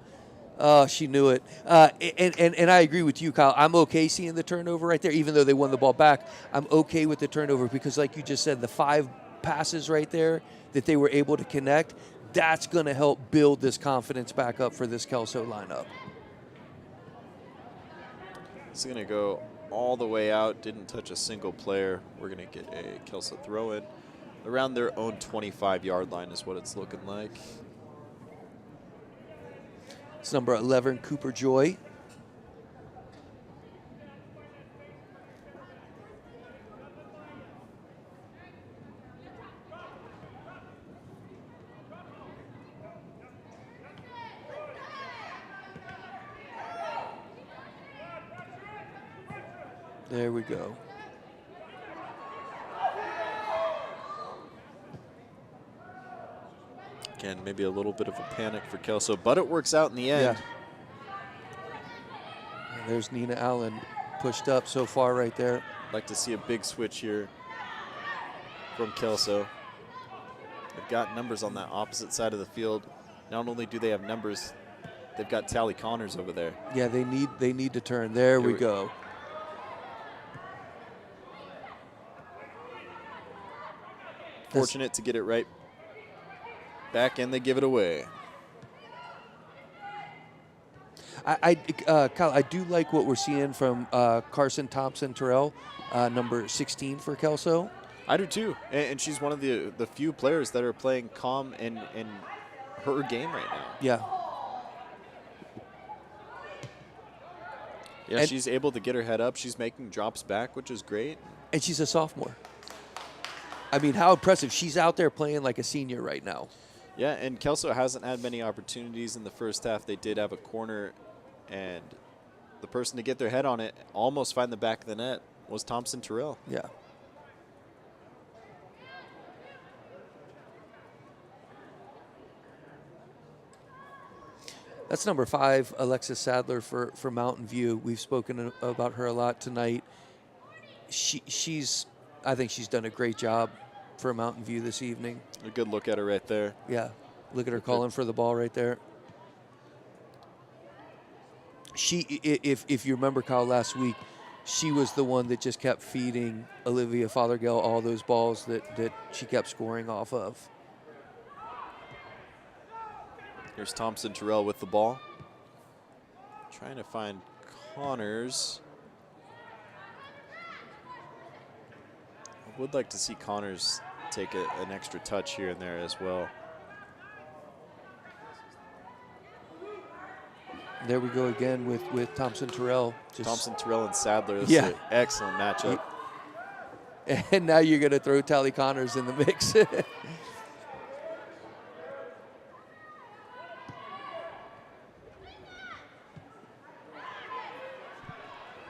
Oh, she knew it. And I agree with you, Kyle. I'm okay seeing the turnover right there, even though they won the ball back. I'm okay with the turnover because, like you just said, the 5 passes right there that they were able to connect, that's going to help build this confidence back up for this Kelso lineup. It's going to go all the way out. Didn't touch a single player. We're going to get a Kelso throw in. Around their own 25-yard line is what it's looking like. It's number 11, Cooper Joy. There we go. Again, maybe a little bit of a panic for Kelso, but it works out in the end. And there's Nina Allen pushed up so far right there. Like to see a big switch here from Kelso. They've got numbers on that opposite side of the field. Not only do they have numbers, they've got Tally Connors over there. Yeah, they need to turn. There we go. Fortunate to get it right back, and they give it away. Kyle, I do like what we're seeing from Carson Thompson-Terrell, number 16 for Kelso. I do too, and she's one of the few players that are playing calm in her game right now. Yeah. Yeah, and she's able to get her head up. She's making drops back, which is great. And she's a sophomore. I mean, how impressive. She's out there playing like a senior right now. Yeah, and Kelso hasn't had many opportunities in the first half. They did have a corner, and the person to get their head on it, almost find the back of the net, was Thompson-Terrell. Yeah. That's number 5, Alexis Sadler for Mountain View. We've spoken about her a lot tonight. I think she's done a great job for Mountain View this evening. A good look at her right there. Yeah, look at her calling for the ball right there. If you remember, Kyle, last week, she was the one that just kept feeding Olivia Fothergill all those balls that she kept scoring off of. Here's Thompson-Terrell with the ball. Trying to find Connors. I would like to see Connors take an extra touch here and there as well. There we go again with Thompson-Terrell. Thompson-Terrell and Sadler. This is an excellent matchup. And now you're going to throw Tally Connors in the mix.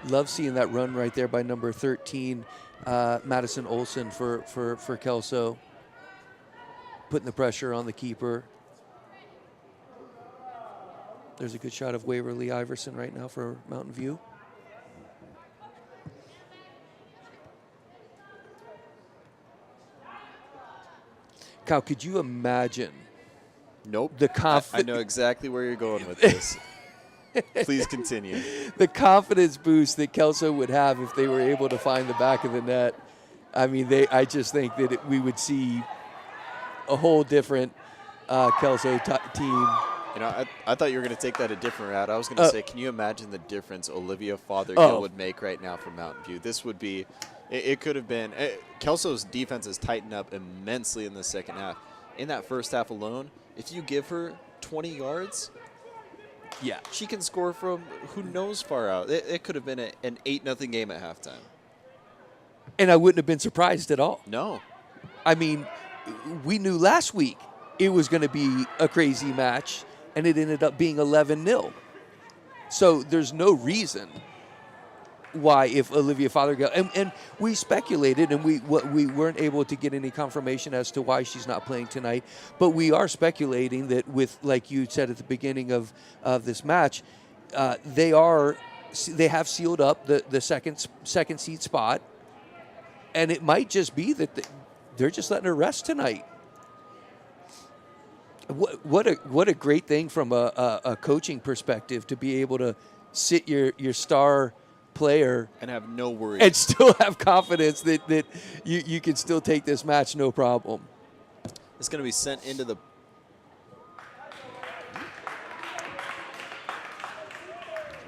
Love seeing that run right there by number 13, Madison Olson for Kelso. Putting the pressure on the keeper. There's a good shot of Waverly Iverson right now for Mountain View. Kyle, could you imagine? Nope. I know exactly where you're going with this. Please continue. The confidence boost that Kelso would have if they were able to find the back of the net. I mean, I just think that we would see a whole different Kelso team. You know, I thought you were going to take that a different route. I was going to say, can you imagine the difference Olivia Fothergill would make right now for Mountain View? This would be, it could have been, Kelso's defense has tightened up immensely in the second half. In that first half alone, if you give her 20 yards, yeah, she can score from who knows far out. It could have been an 8-0 game at halftime. And I wouldn't have been surprised at all. No. I mean, we knew last week it was going to be a crazy match, and it ended up being 11-0. So there's no reason why, if Olivia Fothergill, and we speculated, and we weren't able to get any confirmation as to why she's not playing tonight, but we are speculating that with, like you said at the beginning of this match, they have sealed up the second seed spot, and it might just be that they're just letting her rest tonight. What a great thing from a coaching perspective to be able to sit your star player and have no worries and still have confidence that you can still take this match no problem. It's going to be sent into the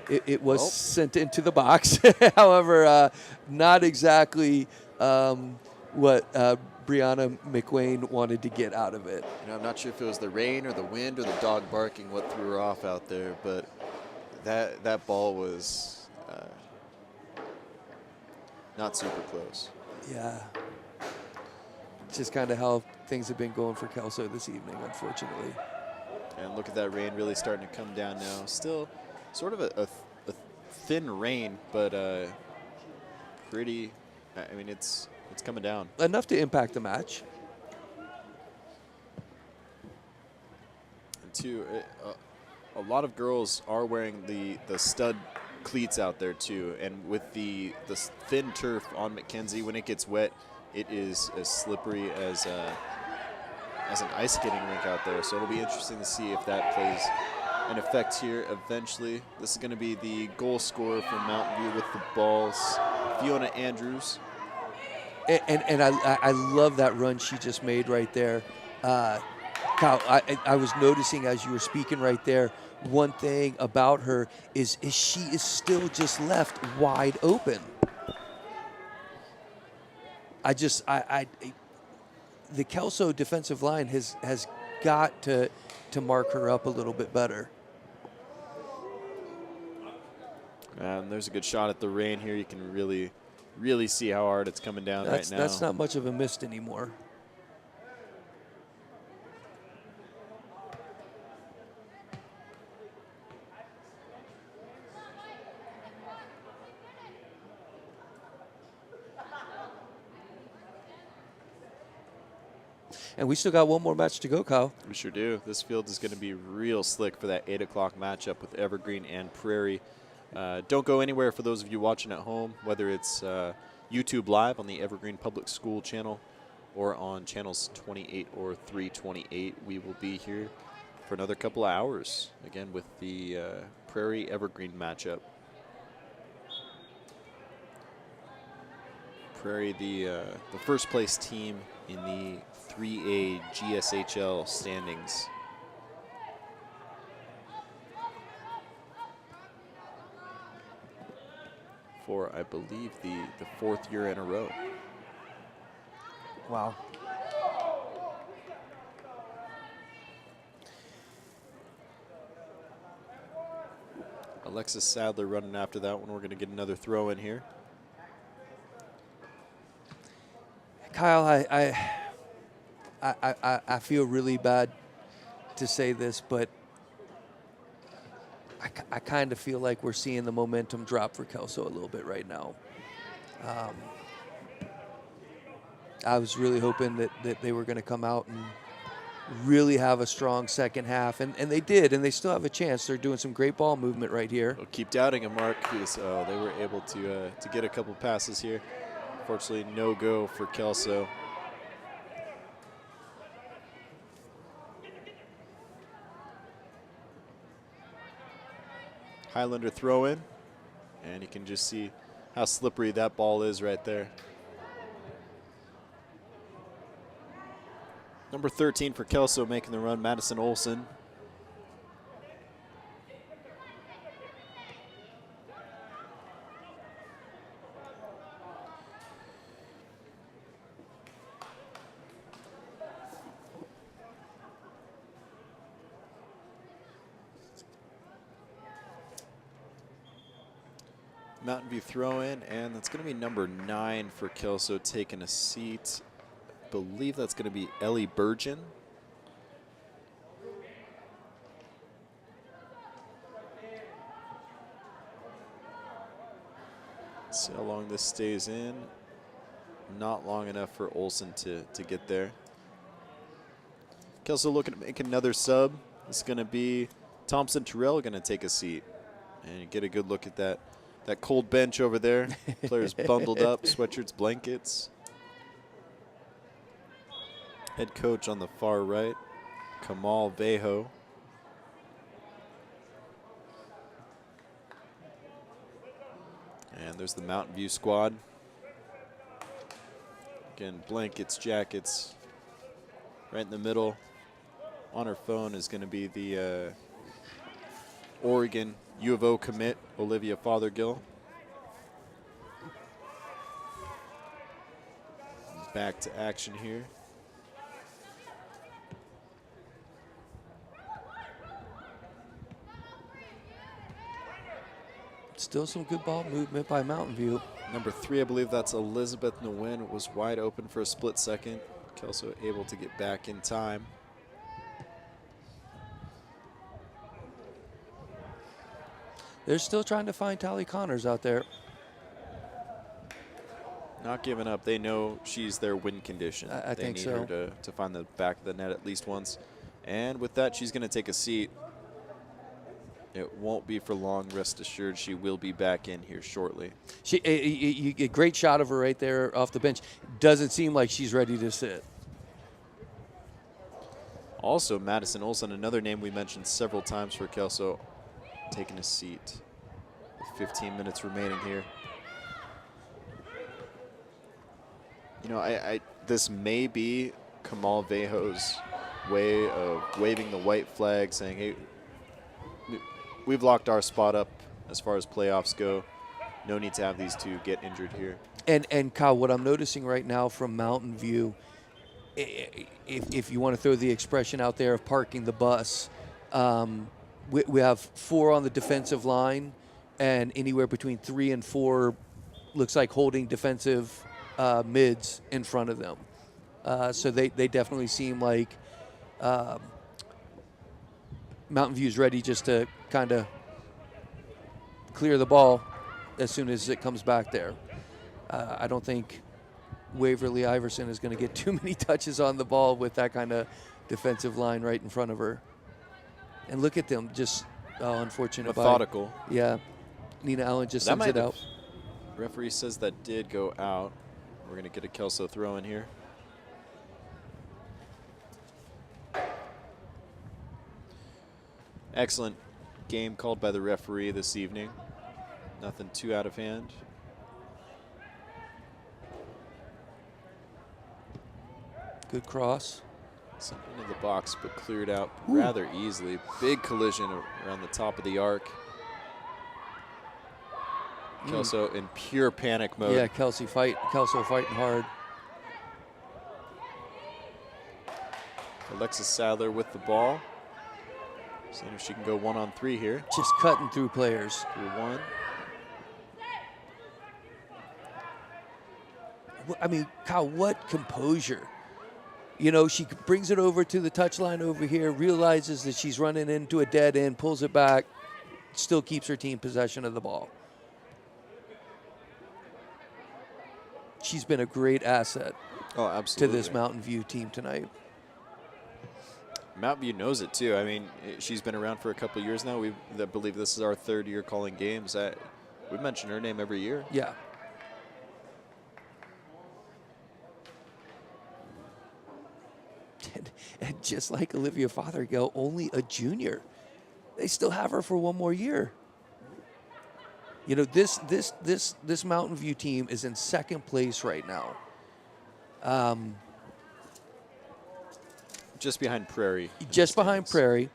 it was sent into the box. However, not exactly what Brianna McWayne wanted to get out of it. You know, I'm not sure if it was the rain or the wind or the dog barking what threw her off out there, but that ball was not super close. Yeah. It's just kind of how things have been going for Kelso this evening, unfortunately. And look at that rain really starting to come down now. Still sort of a thin rain, but pretty, I mean, it's coming down. Enough to impact the match. And two, a lot of girls are wearing the stud cleats out there too, and with the thin turf on McKenzie, when it gets wet, it is as slippery as an ice skating rink out there. So it'll be interesting to see if that plays an effect here eventually. This is going to be the goal scorer for Mountain View with the balls, Fiona Andrews. And I love that run she just made right there. Kyle, I was noticing as you were speaking right there, one thing about her is she is still just left wide open. The Kelso defensive line has got to mark her up a little bit better. And there's a good shot at the rain here. You can really see how hard it's coming down right now. That's not much of a mist anymore. And we still got one more match to go, Kyle. We sure do. This field is going to be real slick for that 8 o'clock matchup with Evergreen and Prairie. Don't go anywhere for those of you watching at home, whether it's YouTube Live on the Evergreen Public School channel or on channels 28 or 328. We will be here for another couple of hours, again, with the Prairie Evergreen matchup. Prairie, the first place team in the 3A GSHL standings. For, I believe, the fourth year in a row. Wow. Alexis Sadler running after that one. We're going to get another throw in here. Kyle, I feel really bad to say this, but I kind of feel like we're seeing the momentum drop for Kelso a little bit right now. I was really hoping that they were going to come out and really have a strong second half, and they did, and they still have a chance. They're doing some great ball movement right here. Well, keep doubting him, Mark. So they were able to get a couple passes here. Unfortunately, no go for Kelso. Highlander throw in, and you can just see how slippery that ball is right there. Number 13 for Kelso making the run, Madison Olson. Mountain View throw in, and that's going to be number 9 for Kelso taking a seat. I believe that's going to be Ellie Burgeon. See how long this stays in. Not long enough for Olson to get there. Kelso looking to make another sub. It's going to be Thompson Terrell going to take a seat. And you get a good look at that cold bench over there. Players bundled up, sweatshirts, blankets. Head coach on the far right, Kamal Vejo. And there's the Mountain View squad. Again, blankets, jackets. Right in the middle. On her phone is going to be the Oregon U of O commit, Olivia Fothergill. Back to action here. Still some good ball movement by Mountain View. Number 3, I believe that's Elizabeth Nguyen, was wide open for a split second. Kelso able to get back in time. They're still trying to find Tally Connors out there. Not giving up. They know she's their win condition. I think so. They need her to find the back of the net at least once. And with that, she's going to take a seat. It won't be for long, rest assured. She will be back in here shortly. You get a great shot of her right there off the bench. Doesn't seem like she's ready to sit. Also, Madison Olson, another name we mentioned several times for Kelso, taking a seat with 15 minutes remaining here. You know, this may be Kamal Vejo's way of waving the white flag, saying, hey, we've locked our spot up as far as playoffs go. No need to have these two get injured here. And Kyle, what I'm noticing right now from Mountain View, if you want to throw the expression out there of parking the bus, we have 4 on the defensive line, and anywhere between 3 and 4 looks like holding defensive mids in front of them. So they definitely seem like Mountain View's ready just to kind of clear the ball as soon as it comes back there. I don't think Waverly Iverson is going to get too many touches on the ball with that kind of defensive line right in front of her. And look at them, just unfortunate. Methodical. Yeah. Nina Allen just sends it out. Referee says that did go out. We're going to get a Kelso throw in here. Excellent game called by the referee this evening. Nothing too out of hand. Good cross. Sent into the box, but cleared out rather easily. Big collision around the top of the arc. Kelso in pure panic mode. Yeah, Kelso fighting hard. Alexis Sadler with the ball. Seeing if she can go 1-on-3 here. Just cutting through players. Through one. I mean, Kyle, what composure. You know, she brings it over to the touchline over here, realizes that she's running into a dead end, pulls it back, still keeps her team possession of the ball. She's been a great asset to this Mountain View team tonight. Mountain View knows it too. I mean, she's been around for a couple of years now. I believe this is our 3rd year calling games. We mention her name every year. Yeah. And just like Olivia Fothergill, only a junior. They still have her for 1 more year. You know, this Mountain View team is in 2nd place right now. Just behind Prairie. Just behind Prairie.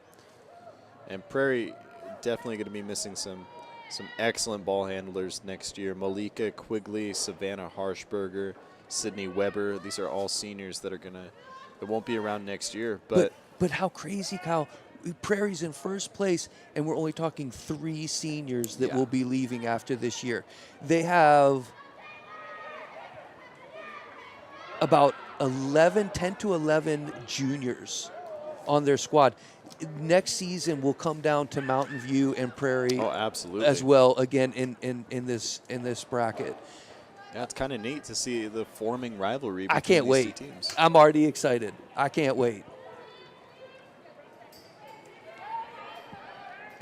And Prairie definitely going to be missing some excellent ball handlers next year. Malika Quigley, Savannah Harshberger, Sydney Weber. These are all seniors that won't be around next year. But how crazy, Kyle. Prairie's in first place, and we're only talking 3 seniors that will be leaving after this year. They have about 10 to 11 juniors on their squad. Next season will come down to Mountain View and Prairie absolutely. as well, again, in this bracket. Yeah, it's kind of neat to see the forming rivalry I between can't these wait. 2 teams. I'm already excited. I can't wait.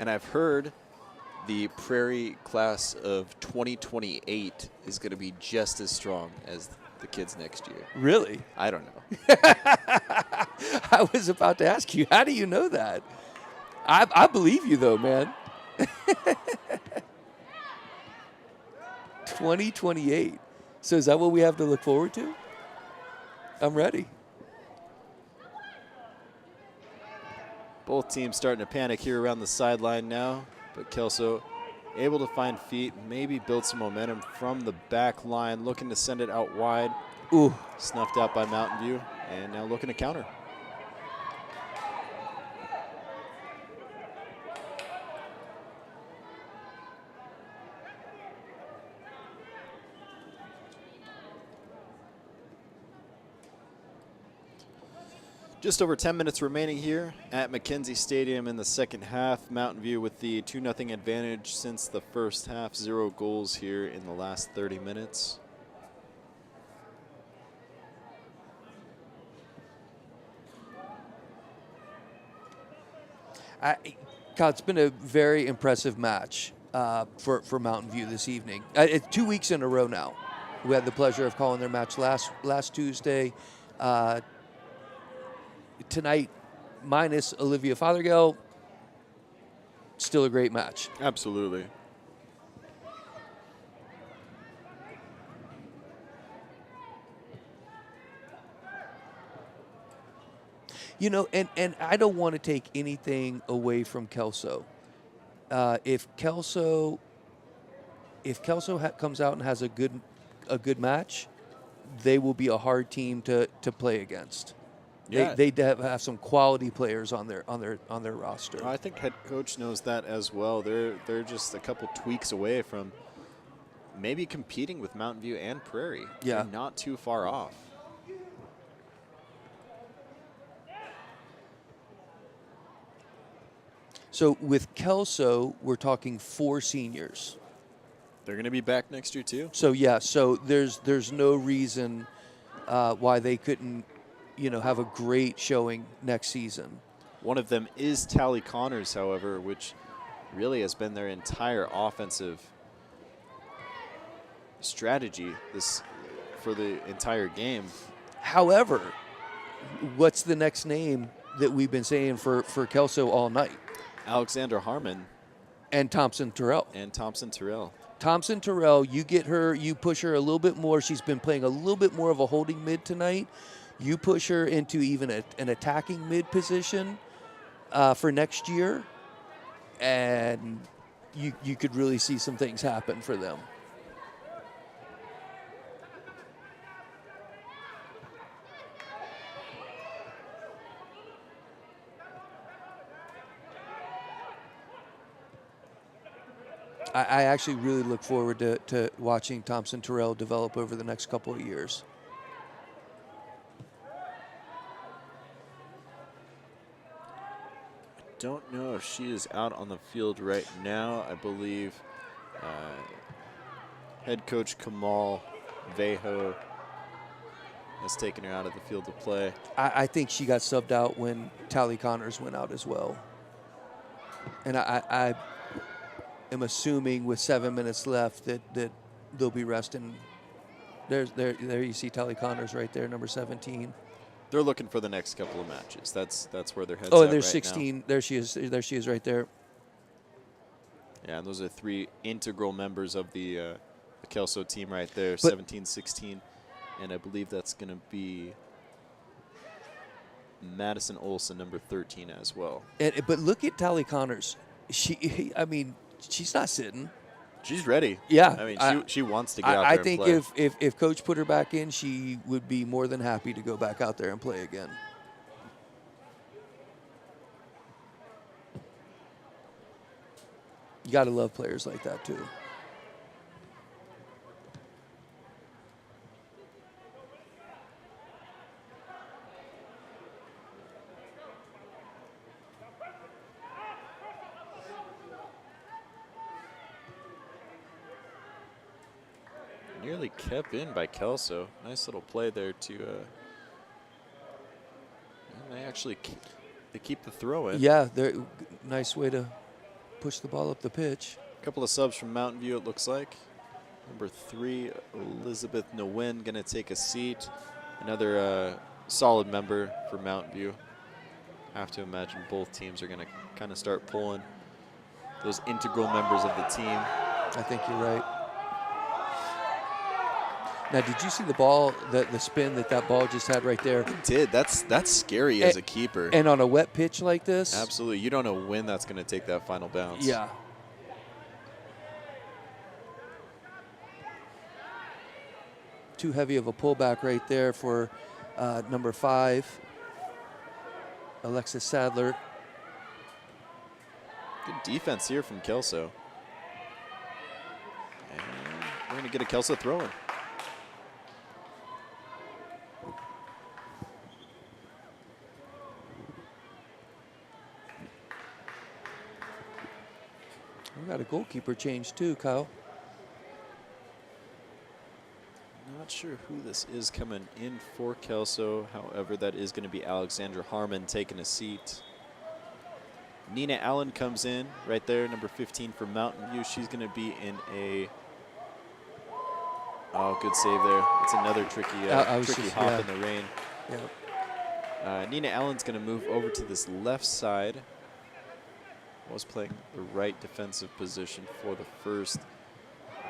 And I've heard the Prairie class of 2028 is going to be just as strong as the kids next year. Really? I don't know. I was about to ask you, how do you know that? I believe you, though, man. 2028. So is that what we have to look forward to? I'm ready. Both teams starting to panic here around the sideline now, but Kelso able to find feet, maybe build some momentum from the back line, looking to send it out wide. Ooh. Snuffed out by Mountain View, and now looking to counter. Just over 10 minutes remaining here at McKenzie Stadium in the second half. Mountain View with the 2-0 advantage since the first half. 0 goals here in the last 30 minutes. Kyle, it's been a very impressive match for Mountain View this evening. It's 2 weeks in a row now. We had the pleasure of calling their match last Tuesday. Tonight, minus Olivia Fothergill, still a great match. Absolutely. You know, and I don't want to take anything away from Kelso. If Kelso comes out and has a good match, they will be a hard team to play against. Yeah. They have some quality players on their roster. I think head coach knows that as well. They're just a couple tweaks away from maybe competing with Mountain View and Prairie. Yeah. They're not too far off. So with Kelso, we're talking 4 seniors. They're going to be back next year too. So yeah, so there's no reason why they couldn't, have a great showing next season. One of them is Tally Connors, however, which really has been their entire offensive strategy for the entire game. However, what's the next name that we've been saying for Kelso all night? Alexandra Harmon. And Thompson Terrell. Thompson Terrell, you push her a little bit more. She's been playing a little bit more of a holding mid tonight. You push her into even an attacking mid position for next year, and you could really see some things happen for them. I actually really look forward to watching Thompson Terrell develop over the next couple of years. Don't know if she is out on the field right now. I believe head coach Kamal Vejo has taken her out of the field to play. I think she got subbed out when Tally Connors went out as well. And I am assuming with 7 minutes left that they'll be resting. There you see Tally Connors right there, number 17. They're looking for the next couple of matches. That's where their heads Oh, at and there's right 16. now. There she is. There she is right there. Yeah, and those are 3 integral members of the Kelso team right there, But 17, 16. And I believe that's going to be Madison Olson, number 13, as well. But look at Tally Connors. She's not sitting. She's ready. Yeah. I mean, she wants to get out there I and think play. if Coach put her back in, she would be more than happy to go back out there and play again. You got to love players like that, too. Nearly kept in by Kelso. Nice little play there to. And they actually keep the throw in. Yeah, nice way to push the ball up the pitch. A couple of subs from Mountain View, it looks like. Number 3, Elizabeth Nguyen, going to take a seat. Another solid member for Mountain View. Have to imagine both teams are going to kind of start pulling those integral members of the team. I think you're right. Now, did you see the ball, the spin that ball just had right there? It did. That's scary as a keeper. And on a wet pitch like this? Absolutely. You don't know when that's going to take that final bounce. Yeah. Too heavy of a pullback right there for number 5, Alexis Sadler. Good defense here from Kelso. And we're going to get a Kelso throw-in. We got a goalkeeper change too, Kyle. Not sure who this is coming in for Kelso. However, that is going to be Alexandra Harmon taking a seat. Nina Allen comes in right there, number 15 for Mountain View. She's going to be in a... Oh, good save there. It's another tricky hop in the rain. Yep. Nina Allen's going to move over to this left side. Was playing the right defensive position for the first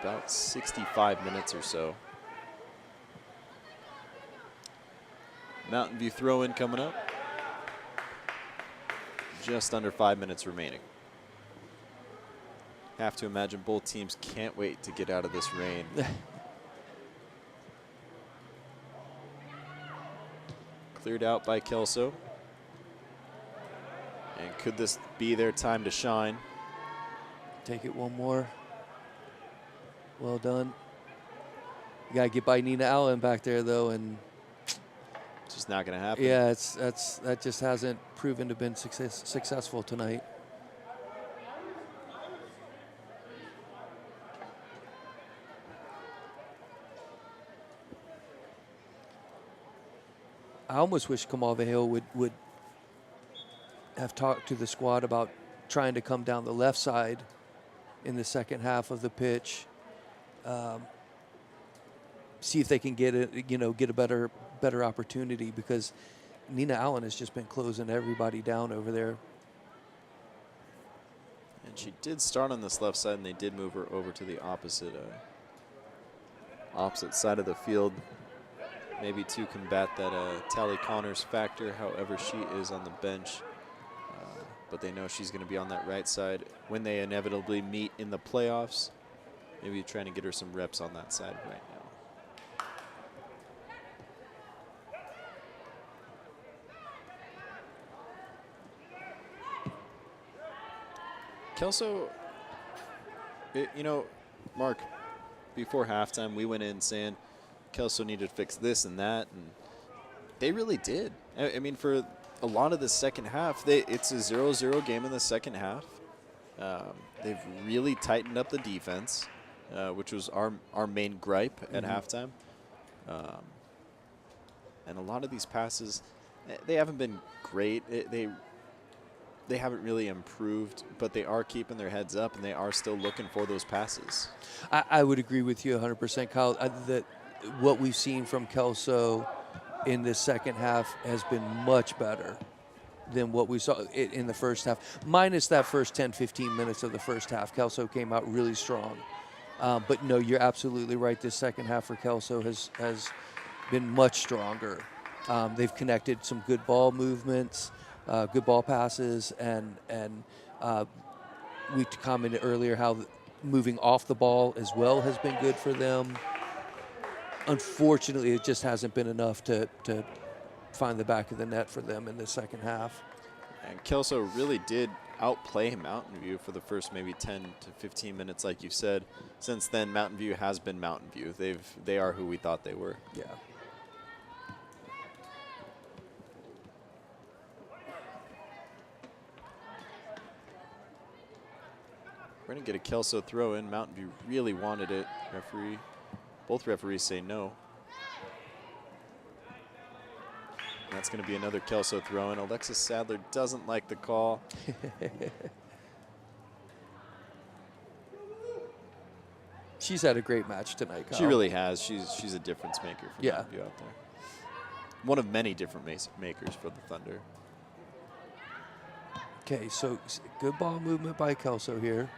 about 65 minutes or so. Mountain View throw-in coming up. Just under 5 minutes remaining. Have to imagine both teams can't wait to get out of this rain. Cleared out by Kelso. And could this be their time to shine? Take it one more. Well done. You gotta get by Nina Allen back there though, and just not gonna happen. Yeah, that just hasn't proven to have been successful tonight. I almost wish Kamal Vahale would have talked to the squad about trying to come down the left side in the second half of the pitch. See if they can get a better opportunity, because Nina Allen has just been closing everybody down over there. And she did start on this left side, and they did move her over to the opposite side of the field, maybe to combat that Tally Connors factor. However, she is on the bench. But they know she's going to be on that right side when they inevitably meet in the playoffs. Maybe trying to get her some reps on that side right now. Kelso, Mark, before halftime, we went in saying Kelso needed to fix this and that, and they really did. I mean, for a lot of the second half, it's a 0-0 game in the second half. They've really tightened up the defense, which was our main gripe at halftime. And a lot of these passes, they haven't been great. They haven't really improved, but they are keeping their heads up, and they are still looking for those passes. I would agree with you 100%, Kyle. That what we've seen from Kelso in this second half has been much better than what we saw in the first half. Minus that first 10, 15 minutes of the first half, Kelso came out really strong. But no, you're absolutely right. This second half for Kelso has been much stronger. They've connected some good ball movements, good ball passes, and we commented earlier how moving off the ball as well has been good for them. Unfortunately, it just hasn't been enough to find the back of the net for them in the second half. And Kelso really did outplay Mountain View for the first maybe 10 to 15 minutes, like you said. Since then, Mountain View has been Mountain View. They are who we thought they were. Yeah. We're going to get a Kelso throw in. Mountain View really wanted it. Both referees say no. And that's going to be another Kelso throw in. Alexis Sadler doesn't like the call. She's had a great match tonight, Kyle. She really has. She's a difference maker for Yeah. Mountain View out there. One of many different makers for the Thunder. Okay, so good ball movement by Kelso here.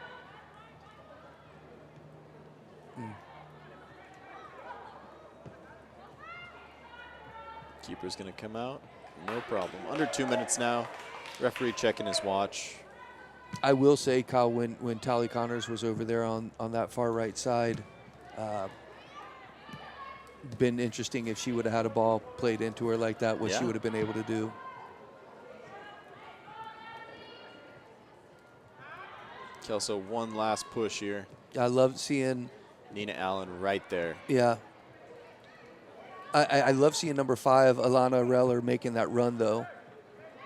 Keeper's going to come out. No problem. Under 2 minutes now. Referee checking his watch. I will say, Kyle, when Tally Connors was over there on that far right side, been interesting if she would have had a ball played into her like that, what she would have been able to do. Kelso, one last push here. I love seeing Nina Allen right there. Yeah. I love seeing number 5, Alana Reller, making that run, though,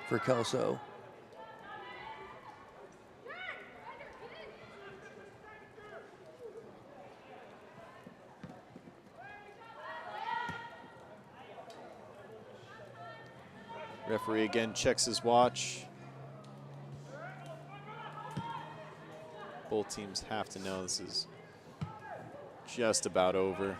for Kelso. Referee again checks his watch. Both teams have to know this is just about over.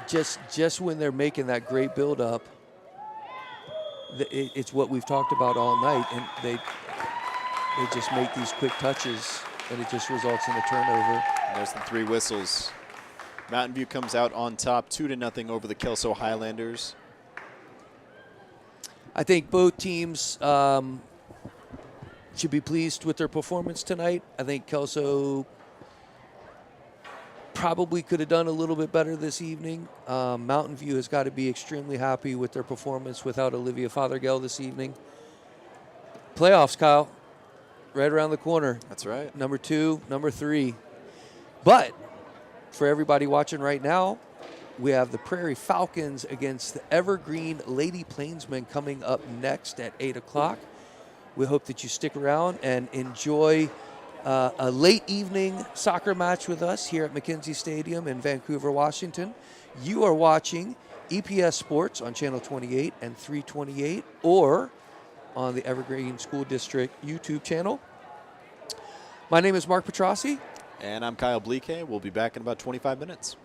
Just when they're making that great build-up, it's what we've talked about all night, and they just make these quick touches, and it just results in a turnover. And there's the 3 whistles. Mountain View comes out on top, 2-0 over the Kelso Highlanders. I think both teams should be pleased with their performance tonight. I think Kelso probably could have done a little bit better this evening. Mountain View has got to be extremely happy with their performance without Olivia Fothergill this evening. Playoffs, Kyle, right around the corner. That's right. Number 2, number 3. But for everybody watching right now, we have the Prairie Falcons against the Evergreen Lady Plainsmen coming up next at 8 o'clock. We hope that you stick around and enjoy a late evening soccer match with us here at McKenzie Stadium in Vancouver, Washington. You are watching EPS Sports on Channel 28 and 328 or on the Evergreen School District YouTube channel. My name is Mark Petrossi. And I'm Kyle Bleake. We'll be back in about 25 minutes.